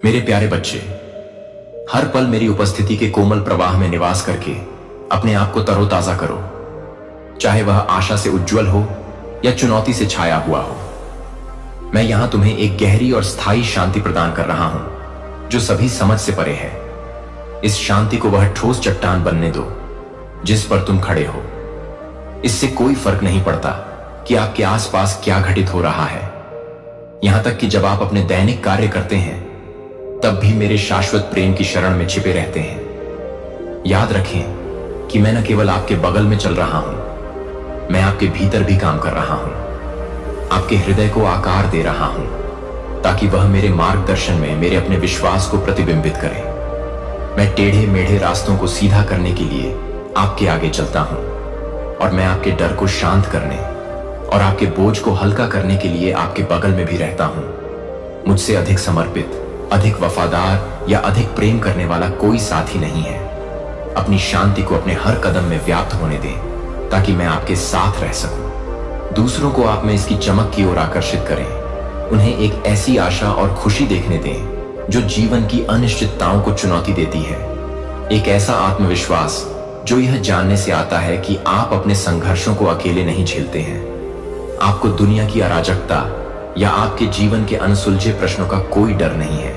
मेरे प्यारे बच्चे, हर पल मेरी उपस्थिति के कोमल प्रवाह में निवास करके अपने आप को तरोताजा करो, चाहे वह आशा से उज्जवल हो या चुनौती से छाया हुआ हो। मैं यहां तुम्हें एक गहरी और स्थायी शांति प्रदान कर रहा हूं जो सभी समझ से परे है। इस शांति को वह ठोस चट्टान बनने दो जिस पर तुम खड़े हो। इससे कोई फर्क नहीं पड़ता कि आपके आसपास क्या घटित हो रहा है। यहां तक कि जब आप अपने दैनिक कार्य करते हैं तब भी मेरे शाश्वत प्रेम की शरण में छिपे रहते हैं। याद रखें कि मैं न केवल आपके बगल में चल रहा हूं, मैं आपके भीतर भी काम कर रहा हूं, आपके हृदय को आकार दे रहा हूं ताकि वह मेरे मार्गदर्शन में मेरे अपने विश्वास को प्रतिबिंबित करे। मैं टेढ़े मेढ़े रास्तों को सीधा करने के लिए आपके आगे चलता हूं और मैं आपके डर को शांत करने और आपके बोझ को हल्का करने के लिए आपके बगल में भी रहता हूं। मुझसे अधिक समर्पित, अधिक वफादार या अधिक प्रेम करने वाला कोई साथी नहीं है। अपनी शांति को अपने हर कदम में व्याप्त होने दें ताकि मैं आपके साथ रह सकूं। दूसरों को आप में इसकी चमक की ओर आकर्षित करें, उन्हें एक ऐसी आशा और खुशी देखने दें जो जीवन की अनिश्चितताओं को चुनौती देती है। एक ऐसा आत्मविश्वास जो यह जानने से आता है कि आप अपने संघर्षों को अकेले नहीं झेलते हैं। आपको दुनिया की अराजकता या आपके जीवन के अनसुलझे प्रश्नों का कोई डर नहीं है,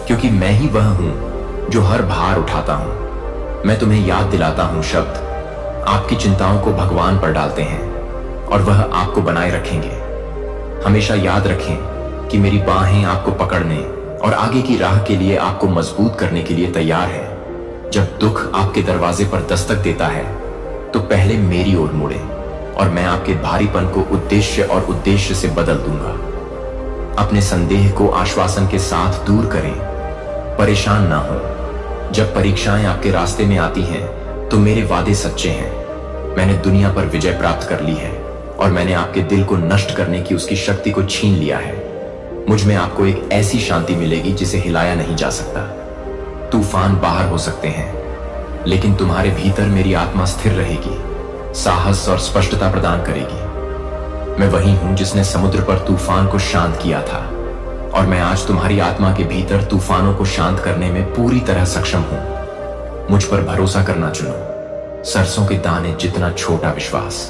क्योंकि मैं ही वह हूं जो हर भार उठाता हूं। मैं तुम्हें याद दिलाता हूं शब्द आपकी चिंताओं को भगवान पर डालते हैं और वह आपको बनाए रखेंगे। हमेशा याद रखें कि मेरी बाहें आपको पकड़ने और आगे की राह के लिए आपको मजबूत करने के लिए तैयार है। जब दुख आपके दरवाजे पर दस्तक देता है तो पहले मेरी ओर मुड़े और मैं आपके भारीपन को उद्देश्य से बदल दूंगा। अपने संदेह को आश्वासन के साथ दूर करें, परेशान ना हो। जब परीक्षाएं आपके रास्ते में आती हैं तो मेरे वादे सच्चे हैं। मैंने दुनिया पर विजय प्राप्त कर ली है और मैंने आपके दिल को नष्ट करने की उसकी शक्ति को छीन लिया है। मुझ में आपको एक ऐसी शांति मिलेगी जिसे हिलाया नहीं जा सकता। तूफान बाहर हो सकते हैं लेकिन तुम्हारे भीतर मेरी आत्मा स्थिर रहेगी, साहस और स्पष्टता प्रदान करेगी। मैं वही हूं जिसने समुद्र पर तूफान को शांत किया था और मैं आज तुम्हारी आत्मा के भीतर तूफानों को शांत करने में पूरी तरह सक्षम हूं। मुझ पर भरोसा करना चुनो। सरसों के दाने जितना छोटा विश्वास।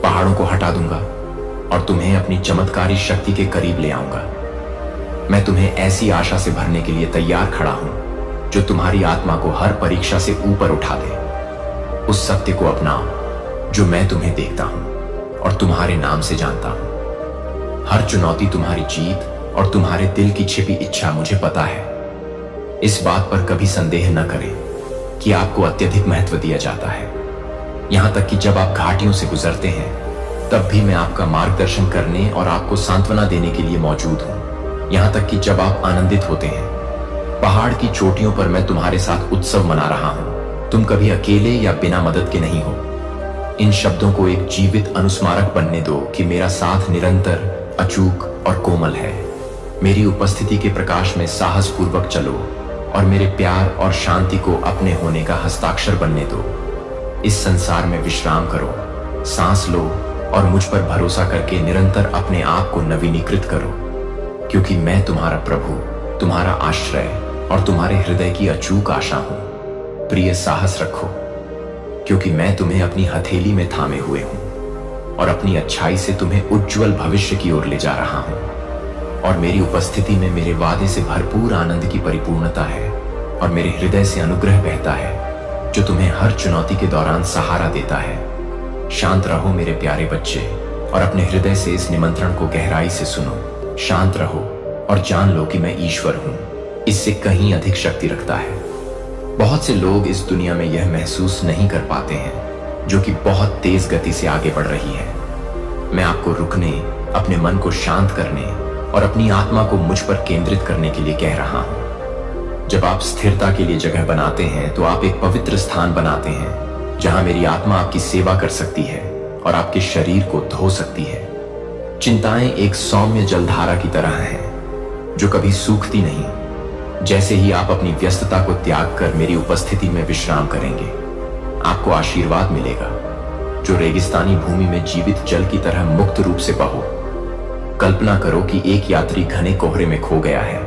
पहाड़ों को हटा दूंगा और तुम्हें अपनी चमत्कारी शक्ति के करीब ले आऊंगा। मैं तुम्हें ऐसी आशा से भरने के लिए तैयार खड़ा हूं जो तुम्हारी आत्मा को हर परीक्षा से ऊपर उठा दे। उस सत्य को अपनाओ जो मैं तुम्हें देखता हूं और तुम्हारे नाम से जानता हूं। हर चुनौती तुम्हारी जीत और तुम्हारे दिल की छिपी इच्छा मुझे पता है। इस बात पर कभी संदेह न करें कि आपको अत्यधिक महत्व दिया जाता है। यहां तक कि जब आप घाटियों से गुजरते हैं तब भी मैं आपका मार्गदर्शन करने और आपको सांत्वना देने के लिए मौजूद हूं। यहां तक कि जब आप आनंदित होते हैं, पहाड़ की चोटियों पर मैं तुम्हारे साथ उत्सव मना रहा हूं। तुम कभी अकेले या बिना मदद के नहीं हो। इन शब्दों को एक जीवित अनुस्मारक बनने दो कि मेरा साथ निरंतर, अचूक और कोमल है। मेरी उपस्थिति के प्रकाश में साहस पूर्वक चलो और मेरे प्यार और शांति को अपने होने का हस्ताक्षर बनने दो। इस संसार में विश्राम करो, सांस लो और मुझ पर भरोसा करके निरंतर अपने आप को नवीनीकृत करो, क्योंकि मैं तुम्हारा प्रभु, तुम्हारा आश्रय और तुम्हारे हृदय की अचूक आशा हूं। प्रिय, साहस रखो, क्योंकि मैं तुम्हें अपनी हथेली में थामे हुए हूं और अपनी अच्छाई से तुम्हें उज्जवल भविष्य की ओर ले जा रहा हूं। और मेरी उपस्थिति में मेरे वादे से भरपूर आनंद की परिपूर्णता है और मेरे हृदय से अनुग्रह बहता है जो तुम्हें हर चुनौती के दौरान सहारा देता है। शांत रहो मेरे प्यारे बच्चे और अपने हृदय से इस निमंत्रण को गहराई से सुनो। शांत रहो और जान लो कि मैं ईश्वर हूं। इससे कहीं अधिक शक्ति रखता है। बहुत से लोग इस दुनिया में यह महसूस नहीं कर पाते हैं जो कि बहुत तेज गति से आगे बढ़ रही है। मैं आपको रुकने, अपने मन को शांत करने और अपनी आत्मा को मुझ पर केंद्रित करने के लिए कह रहा हूं। जब आप स्थिरता के लिए जगह बनाते हैं तो आप एक पवित्र स्थान बनाते हैं जहां मेरी आत्मा आपकी सेवा कर सकती है और आपके शरीर को धो सकती है। चिंताएं एक सौम्य जलधारा की तरह हैं जो कभी सूखती नहीं। जैसे ही आप अपनी व्यस्तता को त्याग कर मेरी उपस्थिति में विश्राम करेंगे, आपको आशीर्वाद मिलेगा जो रेगिस्तानी भूमि में जीवित जल की तरह मुक्त रूप से बहो। कल्पना करो कि एक यात्री घने कोहरे में खो गया है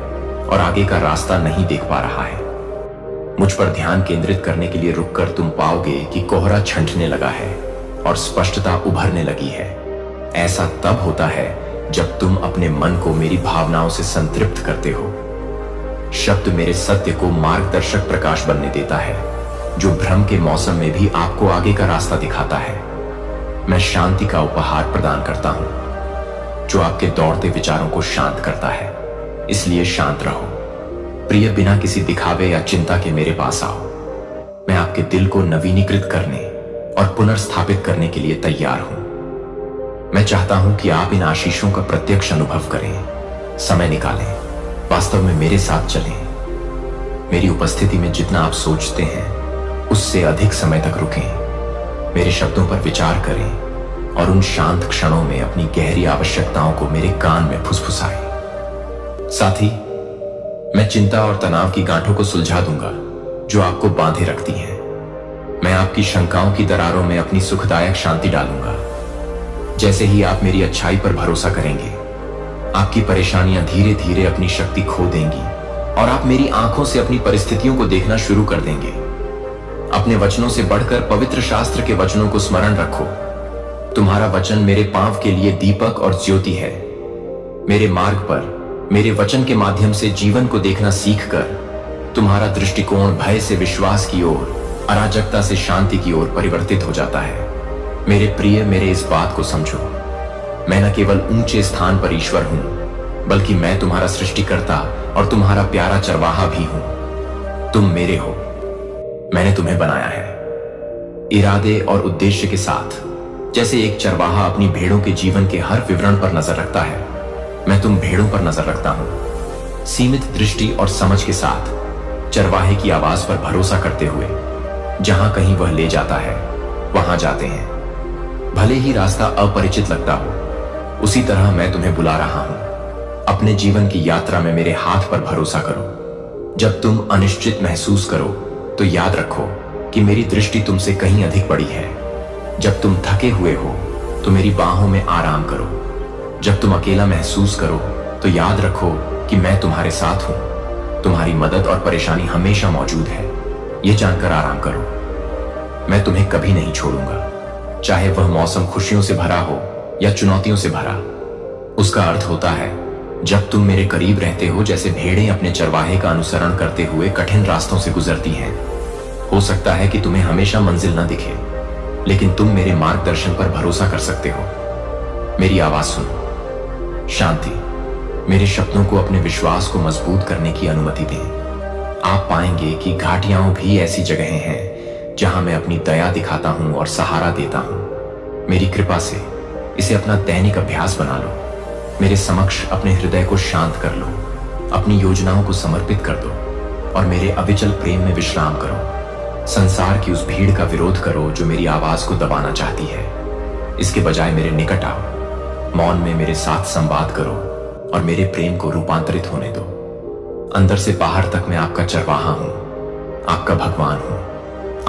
और आगे का रास्ता नहीं देख पा रहा है। मुझ पर ध्यान केंद्रित करने के लिए रुककर तुम पाओगे कि कोहरा छंटने लगा है और स्पष्टता उभरने लगी है। ऐसा तब होता है जब तुम अपने मन को मेरी भावनाओं से संतृप्त करते हो। शब्द मेरे सत्य को मार्गदर्शक प्रकाश बनने देता है, जो भ्रम के मौसम में भी आपको आगे का रास्ता दिखाता है। मैं शांति का उपहार प्रदान करता हूं, जो आपके दौड़ते विचारों को शांत करता है। इसलिए शांत रहो प्रिय, बिना किसी दिखावे या चिंता के मेरे पास आओ। मैं आपके दिल को नवीनीकृत करने और पुनर्स्थापित करने के लिए तैयार हूं। मैं चाहता हूं कि आप इन आशीषों का प्रत्यक्ष अनुभव करें। समय निकालें, वास्तव में मेरे साथ चलें। मेरी उपस्थिति में जितना आप सोचते हैं उससे अधिक समय तक रुकें। मेरे शब्दों पर विचार करें और उन शांत क्षणों में अपनी गहरी आवश्यकताओं को मेरे कान में फुसफुसाएं। साथ ही मैं चिंता और तनाव की गांठों को सुलझा दूंगा जो आपको बांधे रखती हैं। मैं आपकी शंकाओं की दरारों में अपनी सुखदायक शांति डालूंगा। जैसे ही आप मेरी अच्छाई पर भरोसा करेंगे, आपकी परेशानियां धीरे धीरे अपनी शक्ति खो देंगी और आप मेरी आंखों से अपनी परिस्थितियों को देखना शुरू कर देंगे। अपने वचनों से बढ़कर पवित्र शास्त्र के वचनों को स्मरण रखो। तुम्हारा वचन मेरे पांव के लिए दीपक और ज्योति है। मेरे मार्ग पर मेरे वचन के माध्यम से जीवन को देखना सीखकर तुम्हारा दृष्टिकोण भय से विश्वास की ओर, अराजकता से शांति की ओर परिवर्तित हो जाता है। मेरे प्रिय, मेरे इस बात को समझो। मैं न केवल ऊंचे स्थान पर ईश्वर हूं, बल्कि मैं तुम्हारा सृष्टिकर्ता और तुम्हारा प्यारा चरवाहा भी हूं। तुम मेरे हो। मैंने तुम्हें बनाया है इरादे और उद्देश्य के साथ। जैसे एक चरवाहा अपनी भेड़ों के जीवन के हर विवरण पर नजर रखता है, मैं तुम भेड़ों पर नजर रखता हूं। सीमित दृष्टि और समझ के साथ चरवाहे की आवाज पर भरोसा करते हुए जहां कहीं वह ले जाता है वहां जाते हैं। भले ही रास्ता अपरिचित लगता हो, उसी तरह मैं तुम्हें बुला रहा हूं। अपने जीवन की यात्रा में मेरे हाथ पर भरोसा करो। जब तुम अनिश्चित महसूस करो तो याद रखो कि मेरी दृष्टि तुमसे कहीं अधिक बड़ी है। जब तुम थके हुए हो तो मेरी बाहों में आराम करो। जब तुम अकेला महसूस करो तो याद रखो कि मैं तुम्हारे साथ हूं। तुम्हारी मदद और परेशानी हमेशा मौजूद है, यह जानकर आराम करो। मैं तुम्हें कभी नहीं छोड़ूंगा, चाहे वह मौसम खुशियों से भरा हो या चुनौतियों से भरा। उसका अर्थ होता है जब तुम मेरे करीब रहते हो, जैसे भेड़ें अपने चरवाहे का अनुसरण करते हुए कठिन रास्तों से गुजरती हैं। हो सकता है कि तुम्हें हमेशा मंजिल न दिखे, लेकिन तुम मेरे मार्गदर्शन पर भरोसा कर सकते हो। मेरी आवाज सुनो। शांति। मेरे शब्दों को अपने विश्वास को मजबूत करने की अनुमति दें। आप पाएंगे कि घाटियां भी ऐसी जगहें हैं जहां मैं अपनी दया दिखाता हूं और सहारा देता हूं। मेरी कृपा से इसे अपना दैनिक अभ्यास बना लो। मेरे समक्ष अपने हृदय को शांत कर लो, अपनी योजनाओं को समर्पित कर दो और मेरे अविचल प्रेम में विश्राम करो। संसार की उस भीड़ का विरोध करो जो मेरी आवाज को दबाना चाहती है। इसके बजाय मेरे निकट आओ। मौन में मेरे साथ संवाद करो और मेरे प्रेम को रूपांतरित होने दो। अंदर से बाहर तक मैं आपका चरवाहा हूं, आपका भगवान हूं,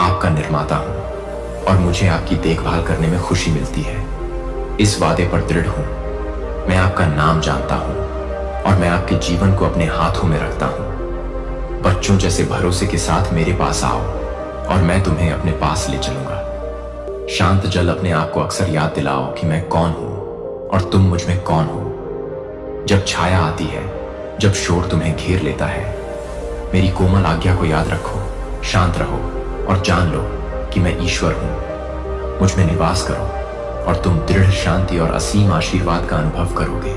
आपका निर्माता हूं और मुझे आपकी देखभाल करने में खुशी मिलती है। इस वादे पर दृढ़ हूं। मैं आपका नाम जानता हूं और मैं आपके जीवन को अपने हाथों में रखता हूं। बच्चों जैसे भरोसे के साथ मेरे पास आओ और मैं तुम्हें अपने पास ले चलूंगा। शांत जल अपने आप को अक्सर याद दिलाओ कि मैं कौन हूं और तुम मुझ में कौन हो। जब छाया आती है, जब शोर तुम्हें घेर लेता है, मेरी कोमल आज्ञा को याद रखो। शांत रहो और जान लो कि मैं ईश्वर हूं। मुझ में निवास करो और तुम दृढ़ शांति और असीम आशीर्वाद का अनुभव करोगे,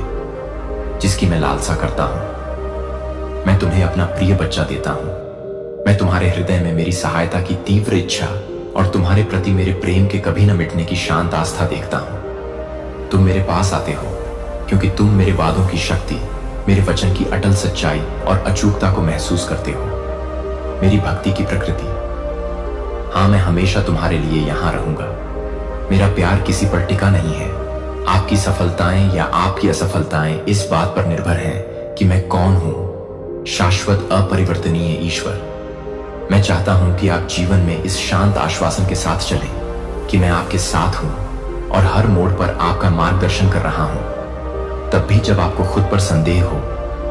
जिसकी मैं लालसा करता हूं। मैं तुम्हें अपना प्रिय बच्चा देता हूं। मैं तुम्हारे हृदय में मेरी सहायता की तीव्र इच्छा और तुम्हारे प्रति मेरे प्रेम के कभी न मिटने की शांत आस्था देखता हूं। तुम मेरे पास आते हो क्योंकि तुम मेरे वादों की शक्ति, मेरे वचन की अटल सच्चाई और अचूकता को महसूस करते हो। मेरी भक्ति की प्रकृति। हाँ, मैं हमेशा तुम्हारे लिए यहां रहूंगा। मेरा प्यार किसी पर टिका नहीं है। आपकी सफलताएं या आपकी असफलताएं इस बात पर निर्भर हैं कि मैं कौन हूं। शाश्वत अपरिवर्तनीय ईश्वर। मैं चाहता हूं कि आप जीवन में इस शांत आश्वासन के साथ चलें कि मैं आपके साथ हूं और हर मोड़ पर आपका मार्गदर्शन कर रहा हूं। तब भी जब आपको खुद पर संदेह हो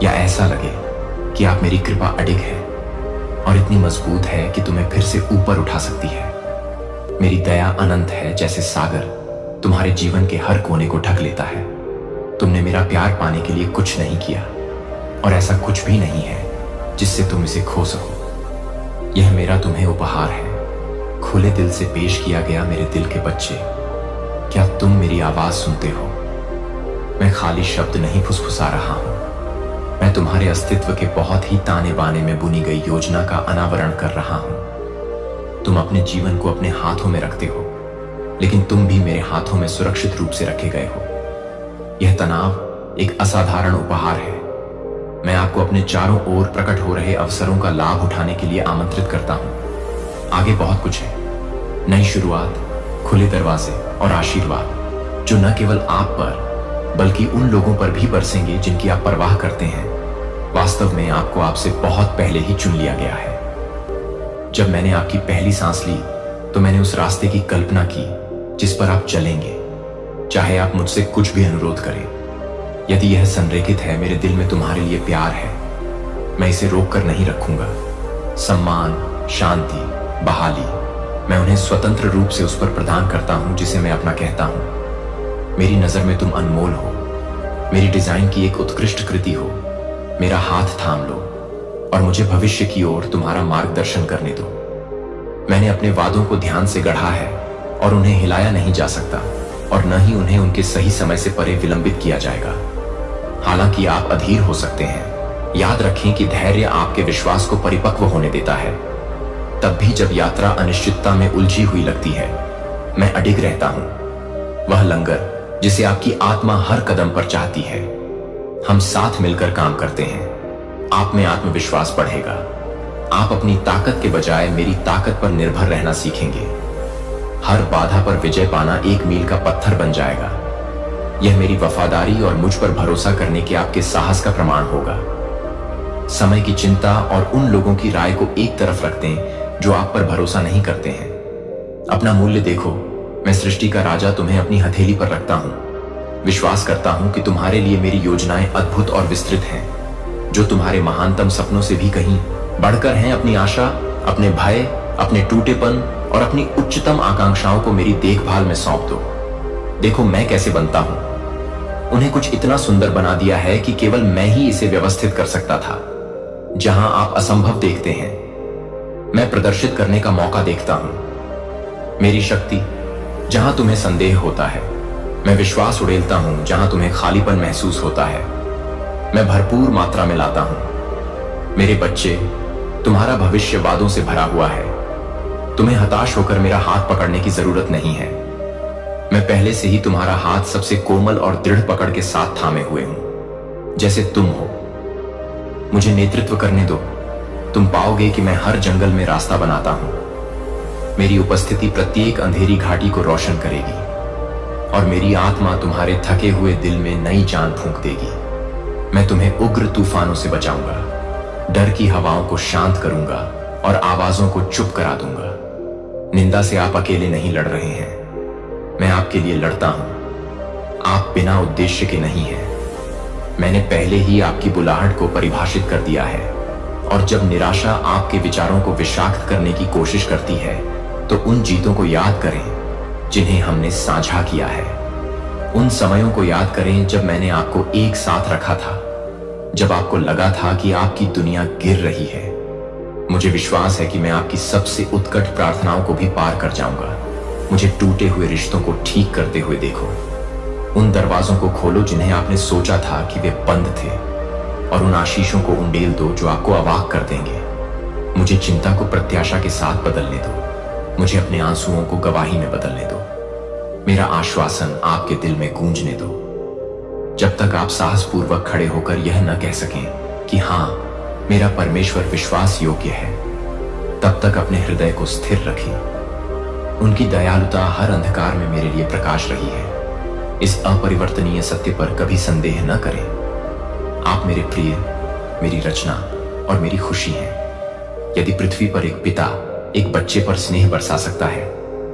या ऐसा लगे कि आप मेरी कृपा अडिग है और इतनी मजबूत है कि तुम्हें फिर से ऊपर उठा सकती है। मेरी दया अनंत है, जैसे सागर तुम्हारे जीवन के हर कोने को ढक लेता है। तुमने मेरा प्यार पाने के लिए कुछ नहीं किया और ऐसा कुछ भी नहीं है जिससे तुम इसे खो सको। यह मेरा तुम्हें उपहार है, खुले दिल से पेश किया गया मेरे दिल के बच्चे। क्या तुम मेरी आवाज सुनते हो? मैं खाली शब्द नहीं फुसफुसा रहा हूं, मैं तुम्हारे अस्तित्व के बहुत ही ताने बाने में बुनी गई योजना का अनावरण कर रहा हूं। तुम अपने जीवन को अपने हाथों में रखते हो, लेकिन तुम भी मेरे हाथों में सुरक्षित रूप से रखे गए हो। यह तनाव एक असाधारण उपहार है। मैं आपको अपने चारों ओर प्रकट हो रहे अवसरों का लाभ उठाने के लिए आमंत्रित करता हूं। आगे बहुत कुछ है, नई शुरुआत, खुले दरवाजे और आशीर्वाद जो न केवल आप पर बल्कि उन लोगों पर भी बरसेंगे जिनकी आप परवाह करते हैं। वास्तव में आपको आपसे बहुत पहले ही चुन लिया गया है। जब मैंने आपकी पहली सांस ली तो मैंने उस रास्ते की कल्पना की जिस पर आप चलेंगे, चाहे आप मुझसे कुछ भी अनुरोध करें। यदि यह संरेखित है, मेरे दिल में तुम्हारे लिए प्यार है, मैं इसे रोक कर नहीं रखूंगा। सम्मान, शांति, बहाली, मैं उन्हें स्वतंत्र रूप से उस पर प्रदान करता हूं जिसे मैं अपना कहता हूं। मेरी नजर में तुम अनमोल हो, मेरी डिजाइन की एक उत्कृष्ट कृति हो। मेरा हाथ थाम लो और मुझे भविष्य की ओर तुम्हारा मार्गदर्शन करने दो। मैंने अपने वादों को ध्यान से गढ़ा है और उन्हें हिलाया नहीं जा सकता और न ही उन्हें उनके सही समय से परे विलंबित किया जाएगा। हालांकि आप अधीर हो सकते हैं, याद रखें कि धैर्य आपके विश्वास को परिपक्व होने देता है। तब भी जब यात्रा अनिश्चितता में उलझी हुई लगती है, मैं अडिग रहता हूं। वह लंगर जिसे आपकी आत्मा हर कदम पर चाहती है। हम साथ मिलकर काम करते हैं, आप में आत्मविश्वास बढ़ेगा। आप अपनी ताकत के बजाय मेरी ताकत पर निर्भर रहना सीखेंगे। हर बाधा पर विजय पाना एक मील का पत्थर बन जाएगा। यह मेरी वफादारी और मुझ पर भरोसा करने के आपके साहस का प्रमाण होगा। समय की चिंता और उन लोगों की राय को एक तरफ रख दें जो आप पर भरोसा नहीं करते हैं। अपना मूल्य देखो, मैं सृष्टि का राजा तुम्हें अपनी हथेली पर रखता हूं। विश्वास करता हूं कि तुम्हारे लिए मेरी योजनाएं अद्भुत और विस्तृत हैं, जो तुम्हारे महानतम सपनों से भी कहीं बढ़कर हैं। अपनी आशा, अपने भय, अपने टूटेपन और अपनी उच्चतम आकांक्षाओं को मेरी देखभाल में सौंप दो। देखो मैं कैसे बनता हूं। उन्हें कुछ इतना सुंदर बना दिया है कि केवल मैं ही इसे व्यवस्थित कर सकता था। जहां आप असंभव देखते हैं, मैं प्रदर्शित करने का मौका देखता हूं। मेरी शक्ति जहां तुम्हें संदेह होता है, मैं विश्वास उड़ेलता हूं। जहां तुम्हें खालीपन महसूस होता है, मैं भरपूर मात्रा में लाता हूं। मेरे बच्चे, तुम्हारा भविष्य वादों से भरा हुआ है। तुम्हें हताश होकर मेरा हाथ पकड़ने की जरूरत नहीं है। मैं पहले से ही तुम्हारा हाथ सबसे कोमल और दृढ़ पकड़ के साथ थामे हुए हूं, जैसे तुम हो। मुझे नेतृत्व करने दो। तुम पाओगे कि मैं हर जंगल में रास्ता बनाता हूं। मेरी उपस्थिति प्रत्येक अंधेरी घाटी को रोशन करेगी और मेरी आत्मा तुम्हारे थके हुए दिल में नई जान फूंक देगी। मैं तुम्हें उग्र तूफानों से बचाऊंगा, डर की हवाओं को शांत करूंगा और आवाजों को चुप करा दूंगा। निंदा से आप अकेले नहीं लड़ रहे हैं, मैं आपके लिए लड़ता हूं। आप बिना उद्देश्य के नहीं हैं। मैंने पहले ही आपकी बुलाहट को परिभाषित कर दिया है और जब निराशा आपके विचारों को विषाक्त करने की कोशिश करती है, तो उन जीतों को याद करें जिन्हें हमने साझा किया है। उन समयों को याद करें जब मैंने आपको एक साथ रखा था, जब आपको लगा था कि आपकी दुनिया गिर रही है। मुझे विश्वास है कि मैं आपकी सबसे उत्कट प्रार्थनाओं को भी पार कर जाऊंगा। मुझे टूटे हुए रिश्तों को ठीक करते हुए देखो। उन दरवाजों को खोलो जिन्हें आपने सोचा था कि वे बंद थे, और उन आशीषों को उंडेल दो जो आपको अवाक कर देंगे। मुझे चिंता को प्रत्याशा के साथ बदलने दो। मुझे अपने आंसुओं को गवाही में बदलने दो। मेरा आश्वासन आपके दिल में गूंजने दो। जब तक आप साहसपूर्वक खड़े होकर यह न कह सकें कि हां, मेरा परमेश्वर विश्वास योग्य है, तब तक अपने हृदय को स्थिर रखें। उनकी दयालुता हर अंधकार में मेरे लिए प्रकाश रही है। इस अपरिवर्तनीय सत्य पर कभी संदेह न करें। आप मेरे प्रिय, मेरी रचना और मेरी खुशी हैं। यदि पृथ्वी पर एक पिता एक बच्चे पर स्नेह बरसा सकता है,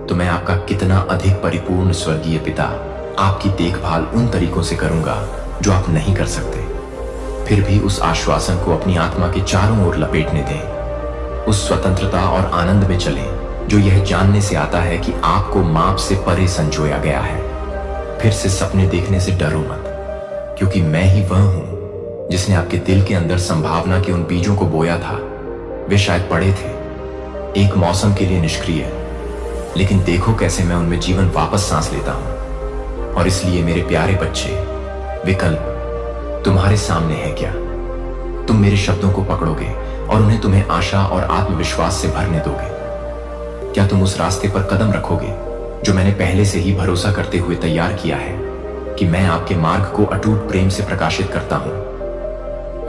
तो मैं आपका कितना अधिक परिपूर्ण स्वर्गीय पिता आपकी देखभाल उन तरीकों से करूंगा जो आप नहीं कर सकते। फिर भी उस आश्वासन को अपनी आत्मा के चारों ओर लपेटने दें। उस स्वतंत्रता और आनंद में चलें जो यह जानने से आता है कि आपको माप से परे संजोया गया है। फिर से सपने देखने से डरो मत, क्योंकि मैं ही वह हूं जिसने आपके दिल के अंदर संभावना के उन बीजों को बोया था। वे शायद पड़े थे, एक मौसम के लिए निष्क्रिय, लेकिन देखो कैसे मैं उनमें जीवन वापस सांस लेता हूं। और इसलिए मेरे प्यारे बच्चे, विकल्प तुम्हारे सामने है क्या? तुम मेरे शब्दों को पकड़ोगे और उन्हें तुम्हें आशा और आत्मविश्वास से भरने दोगे? क्या तुम उस रास्ते पर कदम रखोगे जो मैंने पहले से ही भरोसा करते हुए तैयार किया है कि मैं आपके मार्ग को अटूट प्रेम से प्रकाशित करता हूं?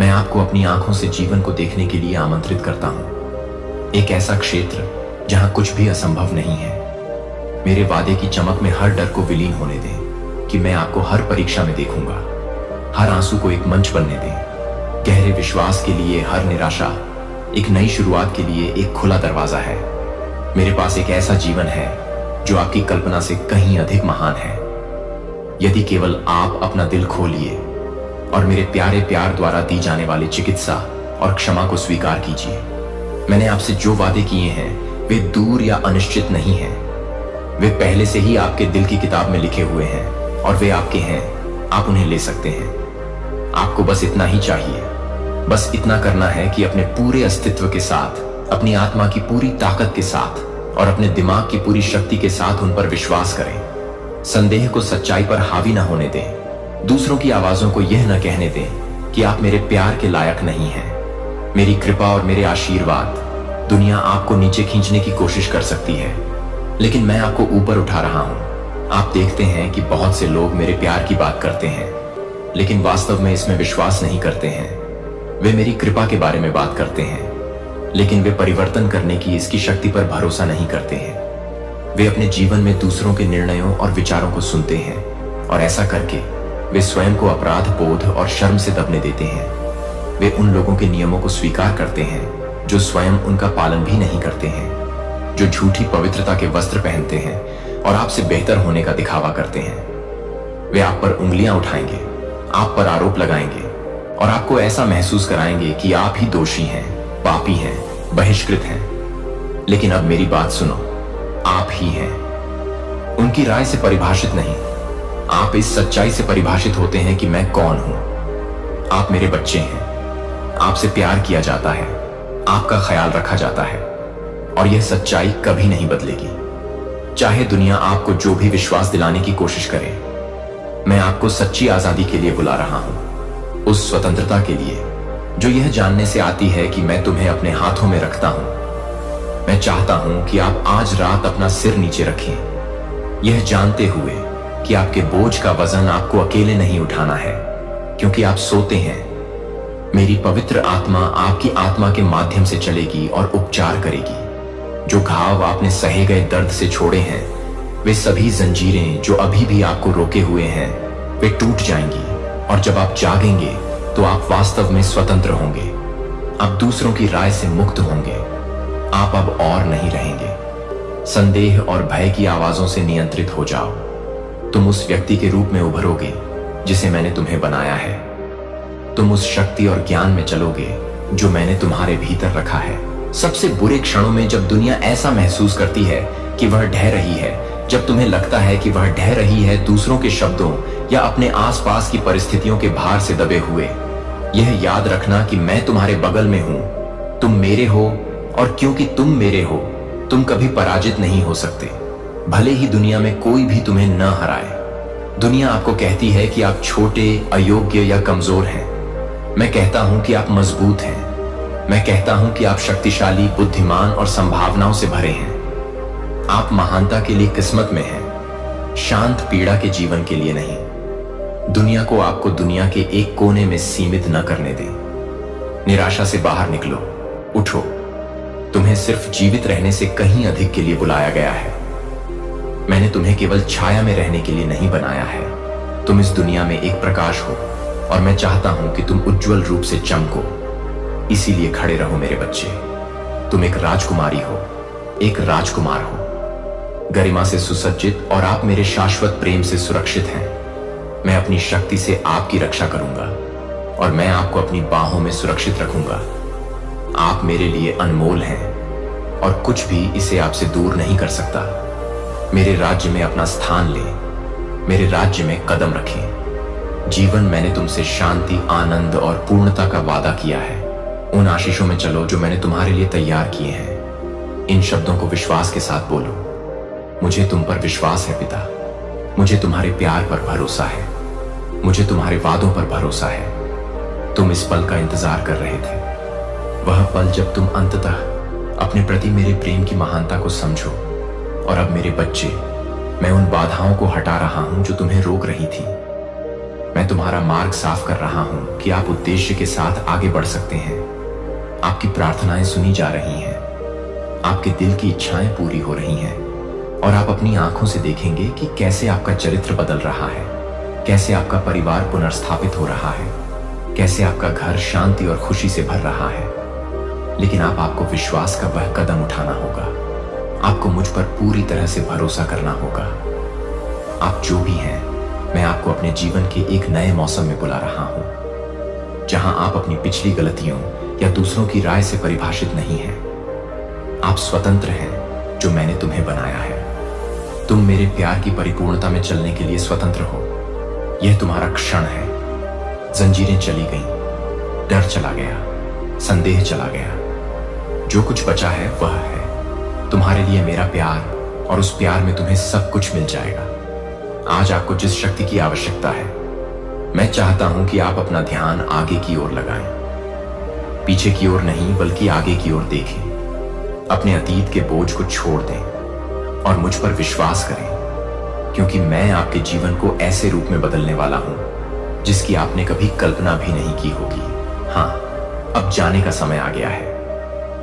मैं आपको अपनी आंखों से जीवन को देखने के लिए आमंत्रित करता हूं, एक ऐसा क्षेत्र जहां कुछ भी असंभव नहीं है। मेरे वादे की चमक में हर डर को विलीन होने दें कि मैं आपको हर परीक्षा में देखूंगा। हर आंसू को एक मंच बनने दें। गहरे विश्वास के लिए हर निराशा एक नई शुरुआत के लिए एक खुला दरवाजा है। मेरे पास एक ऐसा जीवन है जो आपकी कल्पना से कहीं अधिक महान है। यदि केवल आप अपना दिल खोलिए और मेरे प्यारे प्यार द्वारा दी जाने वाली चिकित्सा और क्षमा को स्वीकार कीजिए। मैंने आपसे जो वादे किए हैं वे दूर या अनिश्चित नहीं हैं। वे पहले से ही आपके दिल की किताब में लिखे हुए हैं और वे आपके हैं। आप उन्हें ले सकते हैं। आपको बस इतना ही चाहिए, बस इतना करना है कि अपने पूरे अस्तित्व के साथ, अपनी आत्मा की पूरी ताकत के साथ और अपने दिमाग की पूरी शक्ति के साथ उन पर विश्वास करें। संदेह को सच्चाई पर हावी न होने दें। दूसरों की आवाजों को यह न कहने दें कि आप मेरे प्यार के लायक नहीं हैं। मेरी कृपा और मेरे आशीर्वाद, दुनिया आपको नीचे खींचने की कोशिश कर सकती है, लेकिन मैं आपको ऊपर उठा रहा हूं। आप देखते हैं कि बहुत से लोग मेरे प्यार की बात करते हैं, लेकिन वास्तव में इसमें विश्वास नहीं करते हैं। वे मेरी कृपा के बारे में बात करते हैं, लेकिन वे परिवर्तन करने की इसकी शक्ति पर भरोसा नहीं करते हैं। वे अपने जीवन में दूसरों के निर्णयों और विचारों को सुनते हैं और ऐसा करके वे स्वयं को अपराध बोध और शर्म से दबने देते हैं। वे उन लोगों के नियमों को स्वीकार करते हैं जो स्वयं उनका पालन भी नहीं करते हैं, जो झूठी पवित्रता के वस्त्र पहनते हैं और आपसे बेहतर होने का दिखावा करते हैं। वे आप पर उंगलियां उठाएंगे, आप पर आरोप लगाएंगे और आपको ऐसा महसूस कराएंगे कि आप ही दोषी हैं, पापी हैं, बहिष्कृत हैं। लेकिन अब मेरी बात सुनो, आप ही हैं। उनकी राय से परिभाषित नहीं, आप इस सच्चाई से परिभाषित होते हैं कि मैं कौन हूं। आप मेरे बच्चे हैं, आपसे प्यार किया जाता है, आपका ख्याल रखा जाता है और यह सच्चाई कभी नहीं बदलेगी। चाहे दुनिया आपको जो भी विश्वास दिलाने की कोशिश करे, मैं आपको सच्ची आजादी के लिए बुला रहा हूं, उस स्वतंत्रता के लिए जो यह जानने से आती है कि मैं तुम्हें अपने हाथों में रखता हूं। मैं चाहता हूं कि आप आज रात अपना सिर नीचे रखें, यह जानते हुए कि आपके बोझ का वजन आपको अकेले नहीं उठाना है, क्योंकि आप सोते हैं। मेरी पवित्र आत्मा आपकी आत्मा के माध्यम से चलेगी और उपचार करेगी। जो घाव आपने सहे गए दर्द से छोड़े हैं, वे सभी जंजीरें जो अभी भी आपको रोके हुए हैं, वे टूट जाएंगी और जब आप जागेंगे तो आप वास्तव में स्वतंत्र होंगे। आप दूसरों की राय से मुक्त होंगे। आप अब और नहीं रहेंगे। संदेह और भय की आवाजों से नियंत्रित हो जाओ। तुम उस व्यक्ति के रूप में उभरोगे जिसे मैंने तुम्हें बनाया है। तुम उस शक्ति और ज्ञान में चलोगे जो मैंने तुम्हारे भीतर रखा है। सबसे बुरे क्षणों में जब दुनिया ऐसा महसूस करती है कि वह ढह रही है, जब तुम्हें लगता है कि वह ढह रही है दूसरों के शब्दों या अपने आसपास की परिस्थितियों के भार से दबे हुए, यह याद रखना कि मैं तुम्हारे बगल में हूं। तुम मेरे हो और क्योंकि तुम मेरे हो, तुम कभी पराजित नहीं हो सकते। भले ही दुनिया में कोई भी तुम्हें न हराए। दुनिया आपको कहती है कि आप छोटे, अयोग्य या कमजोर हैं। मैं कहता हूं कि आप मजबूत हैं। मैं कहता हूं कि आप शक्तिशाली, बुद्धिमान और संभावनाओं से भरे हैं। आप महानता के लिए किस्मत में हैं, शांत पीड़ा के जीवन के लिए नहीं। दुनिया को आपको दुनिया के एक कोने में सीमित न करने दें। निराशा से बाहर निकलो, उठो। तुम्हें सिर्फ जीवित रहने से कहीं अधिक के लिए बुलाया गया है। मैंने तुम्हें केवल छाया में रहने के लिए नहीं बनाया है। तुम इस दुनिया में एक प्रकाश हो और मैं चाहता हूं कि तुम उज्जवल रूप से चमको। इसीलिए खड़े रहो मेरे बच्चे। तुम एक राजकुमारी हो, एक राजकुमार हो, गरिमा से सुसज्जित, और आप मेरे शाश्वत प्रेम से सुरक्षित हैं। मैं अपनी शक्ति से आपकी रक्षा करूंगा और मैं आपको अपनी बाहों में सुरक्षित रखूंगा। आप मेरे लिए अनमोल हैं और कुछ भी इसे आपसे दूर नहीं कर सकता। मेरे राज्य में अपना स्थान लें, मेरे राज्य में कदम रखें। जीवन मैंने तुमसे शांति, आनंद और पूर्णता का वादा किया है। उन आशीषों में चलो जो मैंने तुम्हारे लिए तैयार किए हैं। इन शब्दों को विश्वास के साथ बोलो। मुझे तुम पर विश्वास है पिता, मुझे तुम्हारे प्यार पर भरोसा है, मुझे तुम्हारे वादों पर भरोसा है। तुम इस पल का इंतजार कर रहे थे, वह पल जब तुम अंततः अपने प्रति मेरे प्रेम की महानता को समझो। और अब मेरे बच्चे, मैं उन बाधाओं को हटा रहा हूं जो तुम्हें रोक रही थी। मैं तुम्हारा मार्ग साफ कर रहा हूं कि आप उद्देश्य के साथ आगे बढ़ सकते हैं। आपकी प्रार्थनाएं सुनी जा रही हैं, आपके दिल की इच्छाएं पूरी हो रही हैं और आप अपनी आंखों से देखेंगे कि कैसे आपका चरित्र बदल रहा है, कैसे आपका परिवार पुनर्स्थापित हो रहा है, कैसे आपका घर शांति और खुशी से भर रहा है। लेकिन आपको विश्वास का वह कदम उठाना होगा। आपको मुझ पर पूरी तरह से भरोसा करना होगा। आप जो भी हैं, मैं आपको अपने जीवन के एक नए मौसम में बुला रहा हूं, जहां आप अपनी पिछली गलतियों या दूसरों की राय से परिभाषित नहीं हैं। आप स्वतंत्र हैं जो मैंने तुम्हें बनाया है। तुम मेरे प्यार की परिपूर्णता में चलने के लिए स्वतंत्र हो। यह तुम्हारा क्षण है। जंजीरें चली गईं, डर चला गया, संदेह चला गया। जो कुछ बचा है वह है तुम्हारे लिए मेरा प्यार, और उस प्यार में तुम्हें सब कुछ मिल जाएगा। आज आपको जिस शक्ति की आवश्यकता है, मैं चाहता हूं कि आप अपना ध्यान आगे की ओर लगाएं। पीछे की ओर नहीं, बल्कि आगे की ओर देखें। अपने अतीत के बोझ को छोड़ दें और मुझ पर विश्वास करें, क्योंकि मैं आपके जीवन को ऐसे रूप में बदलने वाला हूं जिसकी आपने कभी कल्पना भी नहीं की होगी। हाँ, अब जाने का समय आ गया है।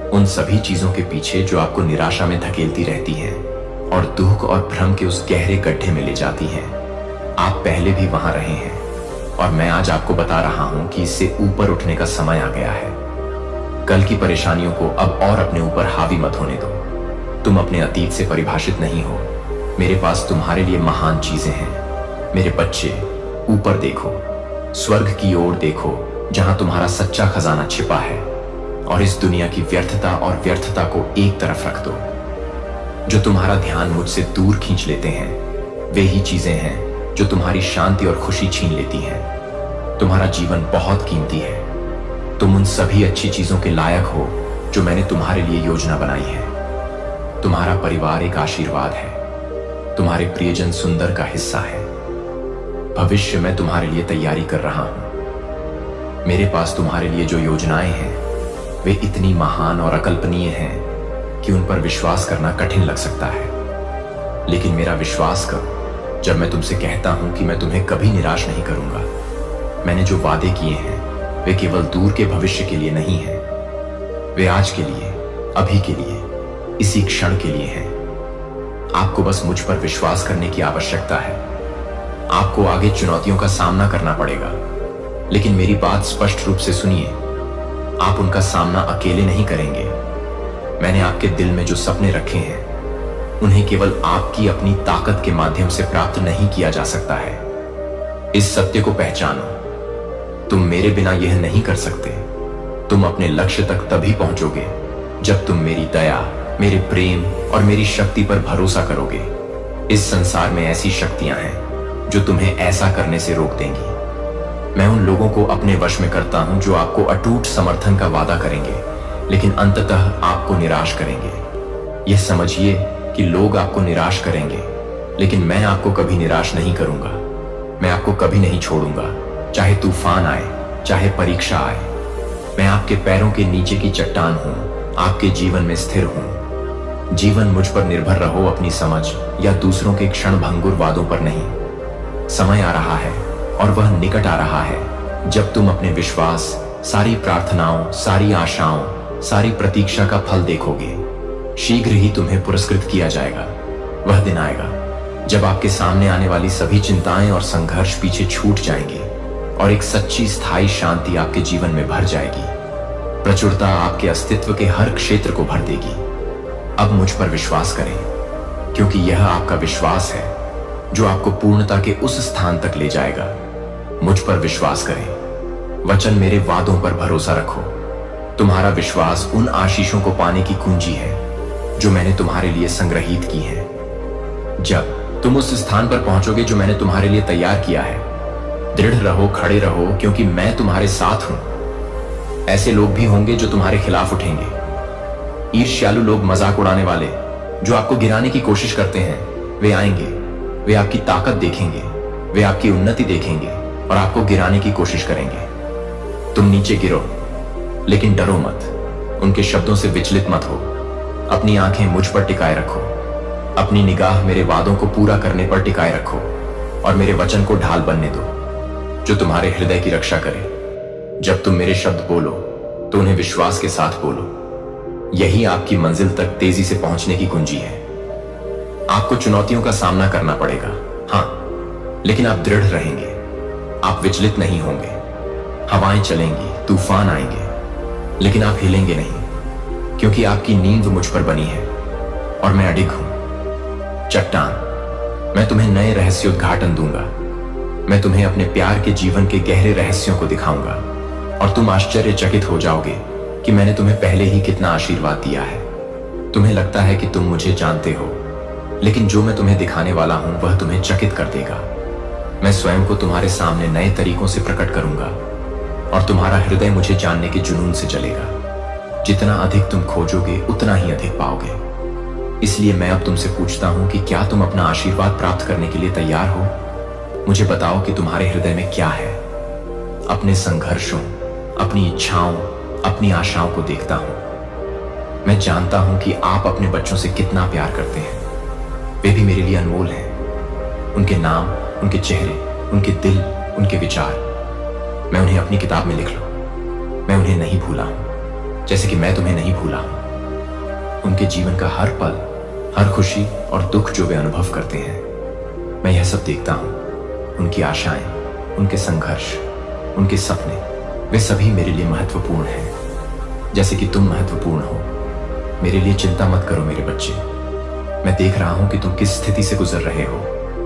उन सभी चीजों के पीछे जो आपको निराशा में धकेलती रहती हैं और दुख और भ्रम के उस गहरे गड्ढे में ले जाती हैं। आप पहले भी वहां रहे हैं और मैं आज आपको बता रहा हूं कि इससे ऊपर उठने का समय आ गया है। कल की परेशानियों को अब और अपने ऊपर हावी मत होने दो। तुम अपने अतीत से परिभाषित नहीं हो। मेरे पास तुम्हारे लिए महान चीजें हैं। मेरे बच्चे, ऊपर देखो, स्वर्ग की ओर देखो, जहां तुम्हारा सच्चा खजाना छिपा है, और इस दुनिया की व्यर्थता और व्यर्थता को एक तरफ रख दो। जो तुम्हारा ध्यान मुझसे दूर खींच लेते हैं, वे ही चीजें हैं जो तुम्हारी शांति और खुशी छीन लेती हैं। तुम्हारा जीवन बहुत कीमती है। तुम उन सभी अच्छी चीजों के लायक हो जो मैंने तुम्हारे लिए योजना बनाई है। तुम्हारा परिवार एक आशीर्वाद है। तुम्हारे प्रियजन सुंदर का हिस्सा है। भविष्य में तुम्हारे लिए तैयारी कर रहा हूं। मेरे पास तुम्हारे लिए जो योजनाएं हैं, वे इतनी महान और अकल्पनीय हैं कि उन पर विश्वास करना कठिन लग सकता है। लेकिन मेरा विश्वास करो जब मैं तुमसे कहता हूं कि मैं तुम्हें कभी निराश नहीं करूंगा। मैंने जो वादे किए हैं, वे केवल दूर के भविष्य के लिए नहीं हैं। वे आज के लिए, अभी के लिए, इसी क्षण के लिए हैं। आपको बस मुझ पर विश्वास करने की आवश्यकता है। आपको आगे चुनौतियों का सामना करना पड़ेगा, लेकिन मेरी बात स्पष्ट रूप से सुनिए। आप उनका सामना अकेले नहीं करेंगे। मैंने आपके दिल में जो सपने रखे हैं, उन्हें केवल आपकी अपनी ताकत के माध्यम से प्राप्त नहीं किया जा सकता है। इस सत्य को पहचानो। तुम मेरे बिना यह नहीं कर सकते। तुम अपने लक्ष्य तक तभी पहुंचोगे जब तुम मेरी दया, मेरे प्रेम और मेरी शक्ति पर भरोसा करोगे। इस संसार में ऐसी शक्तियां हैं जो तुम्हें ऐसा करने से रोक देंगी। मैं उन लोगों को अपने वश में करता हूं जो आपको अटूट समर्थन का वादा करेंगे, लेकिन अंततः आपको निराश करेंगे। यह समझिए कि लोग आपको निराश करेंगे, लेकिन मैं आपको कभी निराश नहीं करूंगा। मैं आपको कभी नहीं छोड़ूंगा, चाहे तूफान आए, चाहे परीक्षा आए। मैं आपके पैरों के नीचे की चट्टान हूं, आपके जीवन में स्थिर हूं। जीवन मुझ पर निर्भर रहो, अपनी समझ या दूसरों के क्षण भंगुर वादों पर नहीं। समय आ रहा है और वह निकट आ रहा है जब तुम अपने विश्वास, सारी प्रार्थनाओं, सारी आशाओं, सारी प्रतीक्षा का फल देखोगे। शीघ्र ही तुम्हें पुरस्कृत किया जाएगा। वह दिन आएगा जब आपके सामने आने वाली सभी चिंताएं और संघर्ष पीछे छूट जाएंगे और एक सच्ची स्थायी शांति आपके जीवन में भर जाएगी। प्रचुरता आपके अस्तित्व के हर क्षेत्र को भर देगी। अब मुझ पर विश्वास करें, क्योंकि यह आपका विश्वास है जो आपको पूर्णता के उस स्थान तक ले जाएगा। मुझ पर विश्वास करें, वचन मेरे वादों पर भरोसा रखो। तुम्हारा विश्वास उन आशीषों को पाने की कुंजी है जो मैंने तुम्हारे लिए संग्रहित की है। जब तुम उस स्थान पर पहुंचोगे जो मैंने तुम्हारे लिए तैयार किया है, दृढ़ रहो, खड़े रहो, क्योंकि मैं तुम्हारे साथ हूं। ऐसे लोग भी होंगे जो तुम्हारे खिलाफ उठेंगे। ईर्ष्यालु लोग, मजाक उड़ाने वाले, जो आपको गिराने की कोशिश करते हैं, वे आएंगे। वे आपकी ताकत देखेंगे, वे आपकी उन्नति देखेंगे और आपको गिराने की कोशिश करेंगे। तुम नीचे गिरो, लेकिन डरो मत। उनके शब्दों से विचलित मत हो। अपनी आंखें मुझ पर टिकाए रखो। अपनी निगाह मेरे वादों को पूरा करने पर टिकाए रखो और मेरे वचन को ढाल बनने दो जो तुम्हारे हृदय की रक्षा करे। जब तुम मेरे शब्द बोलो तो उन्हें विश्वास के साथ बोलो। यही आपकी मंजिल तक तेजी से पहुंचने की कुंजी है। आपको चुनौतियों का सामना करना पड़ेगा, हां, लेकिन आप दृढ़ रहेंगे। आप विचलित नहीं होंगे। हवाएं चलेंगी, तूफान आएंगे, लेकिन आप हिलेंगे नहीं, क्योंकि आपकी नींद मुझ पर बनी है और मैं अडिग हूं। चट्टान, मैं तुम्हें नए रहस्योद्घाटन दूंगा। मैं तुम्हें अपने प्यार के जीवन के गहरे रहस्यों को दिखाऊंगा और तुम आश्चर्यचकित हो जाओगे कि मैंने तुम्हें पहले ही कितना आशीर्वाद दिया है। तुम्हें लगता है कि तुम मुझे जानते हो, लेकिन जो मैं तुम्हें दिखाने वाला हूं वह तुम्हें चकित कर देगा। मैं स्वयं को तुम्हारे सामने नए तरीकों से प्रकट करूंगा और तुम्हारा हृदय मुझे जानने के जुनून से चलेगा। जितना अधिक तुम खोजोगे उतना ही अधिक पाओगे। इसलिए मैं अब तुमसे पूछता हूं कि क्या तुम अपना आशीर्वाद प्राप्त करने के लिए तैयार हो? मुझे बताओ कि तुम्हारे हृदय में क्या है। अपने संघर्षों, अपनी इच्छाओं, अपनी आशाओं को देखता हूं। मैं जानता हूं कि आप अपने बच्चों से कितना प्यार करते हैं। वे भी मेरे लिए अनमोल हैं। उनके नाम, उनके चेहरे, उनके दिल, उनके विचार, मैं उन्हें अपनी किताब में लिख लूं। मैं उन्हें नहीं भूला हूं, जैसे कि मैं तुम्हें नहीं भूला हूं। उनके जीवन का हर पल, हर खुशी और दुख जो वे अनुभव करते हैं, मैं यह सब देखता हूं। उनकी आशाएं, उनके संघर्ष, उनके सपने, वे सभी मेरे लिए महत्वपूर्ण हैं, जैसे कि तुम महत्वपूर्ण हो। मेरे लिए चिंता मत करो मेरे बच्चे। मैं देख रहा हूं कि तुम किस स्थिति से गुजर रहे हो।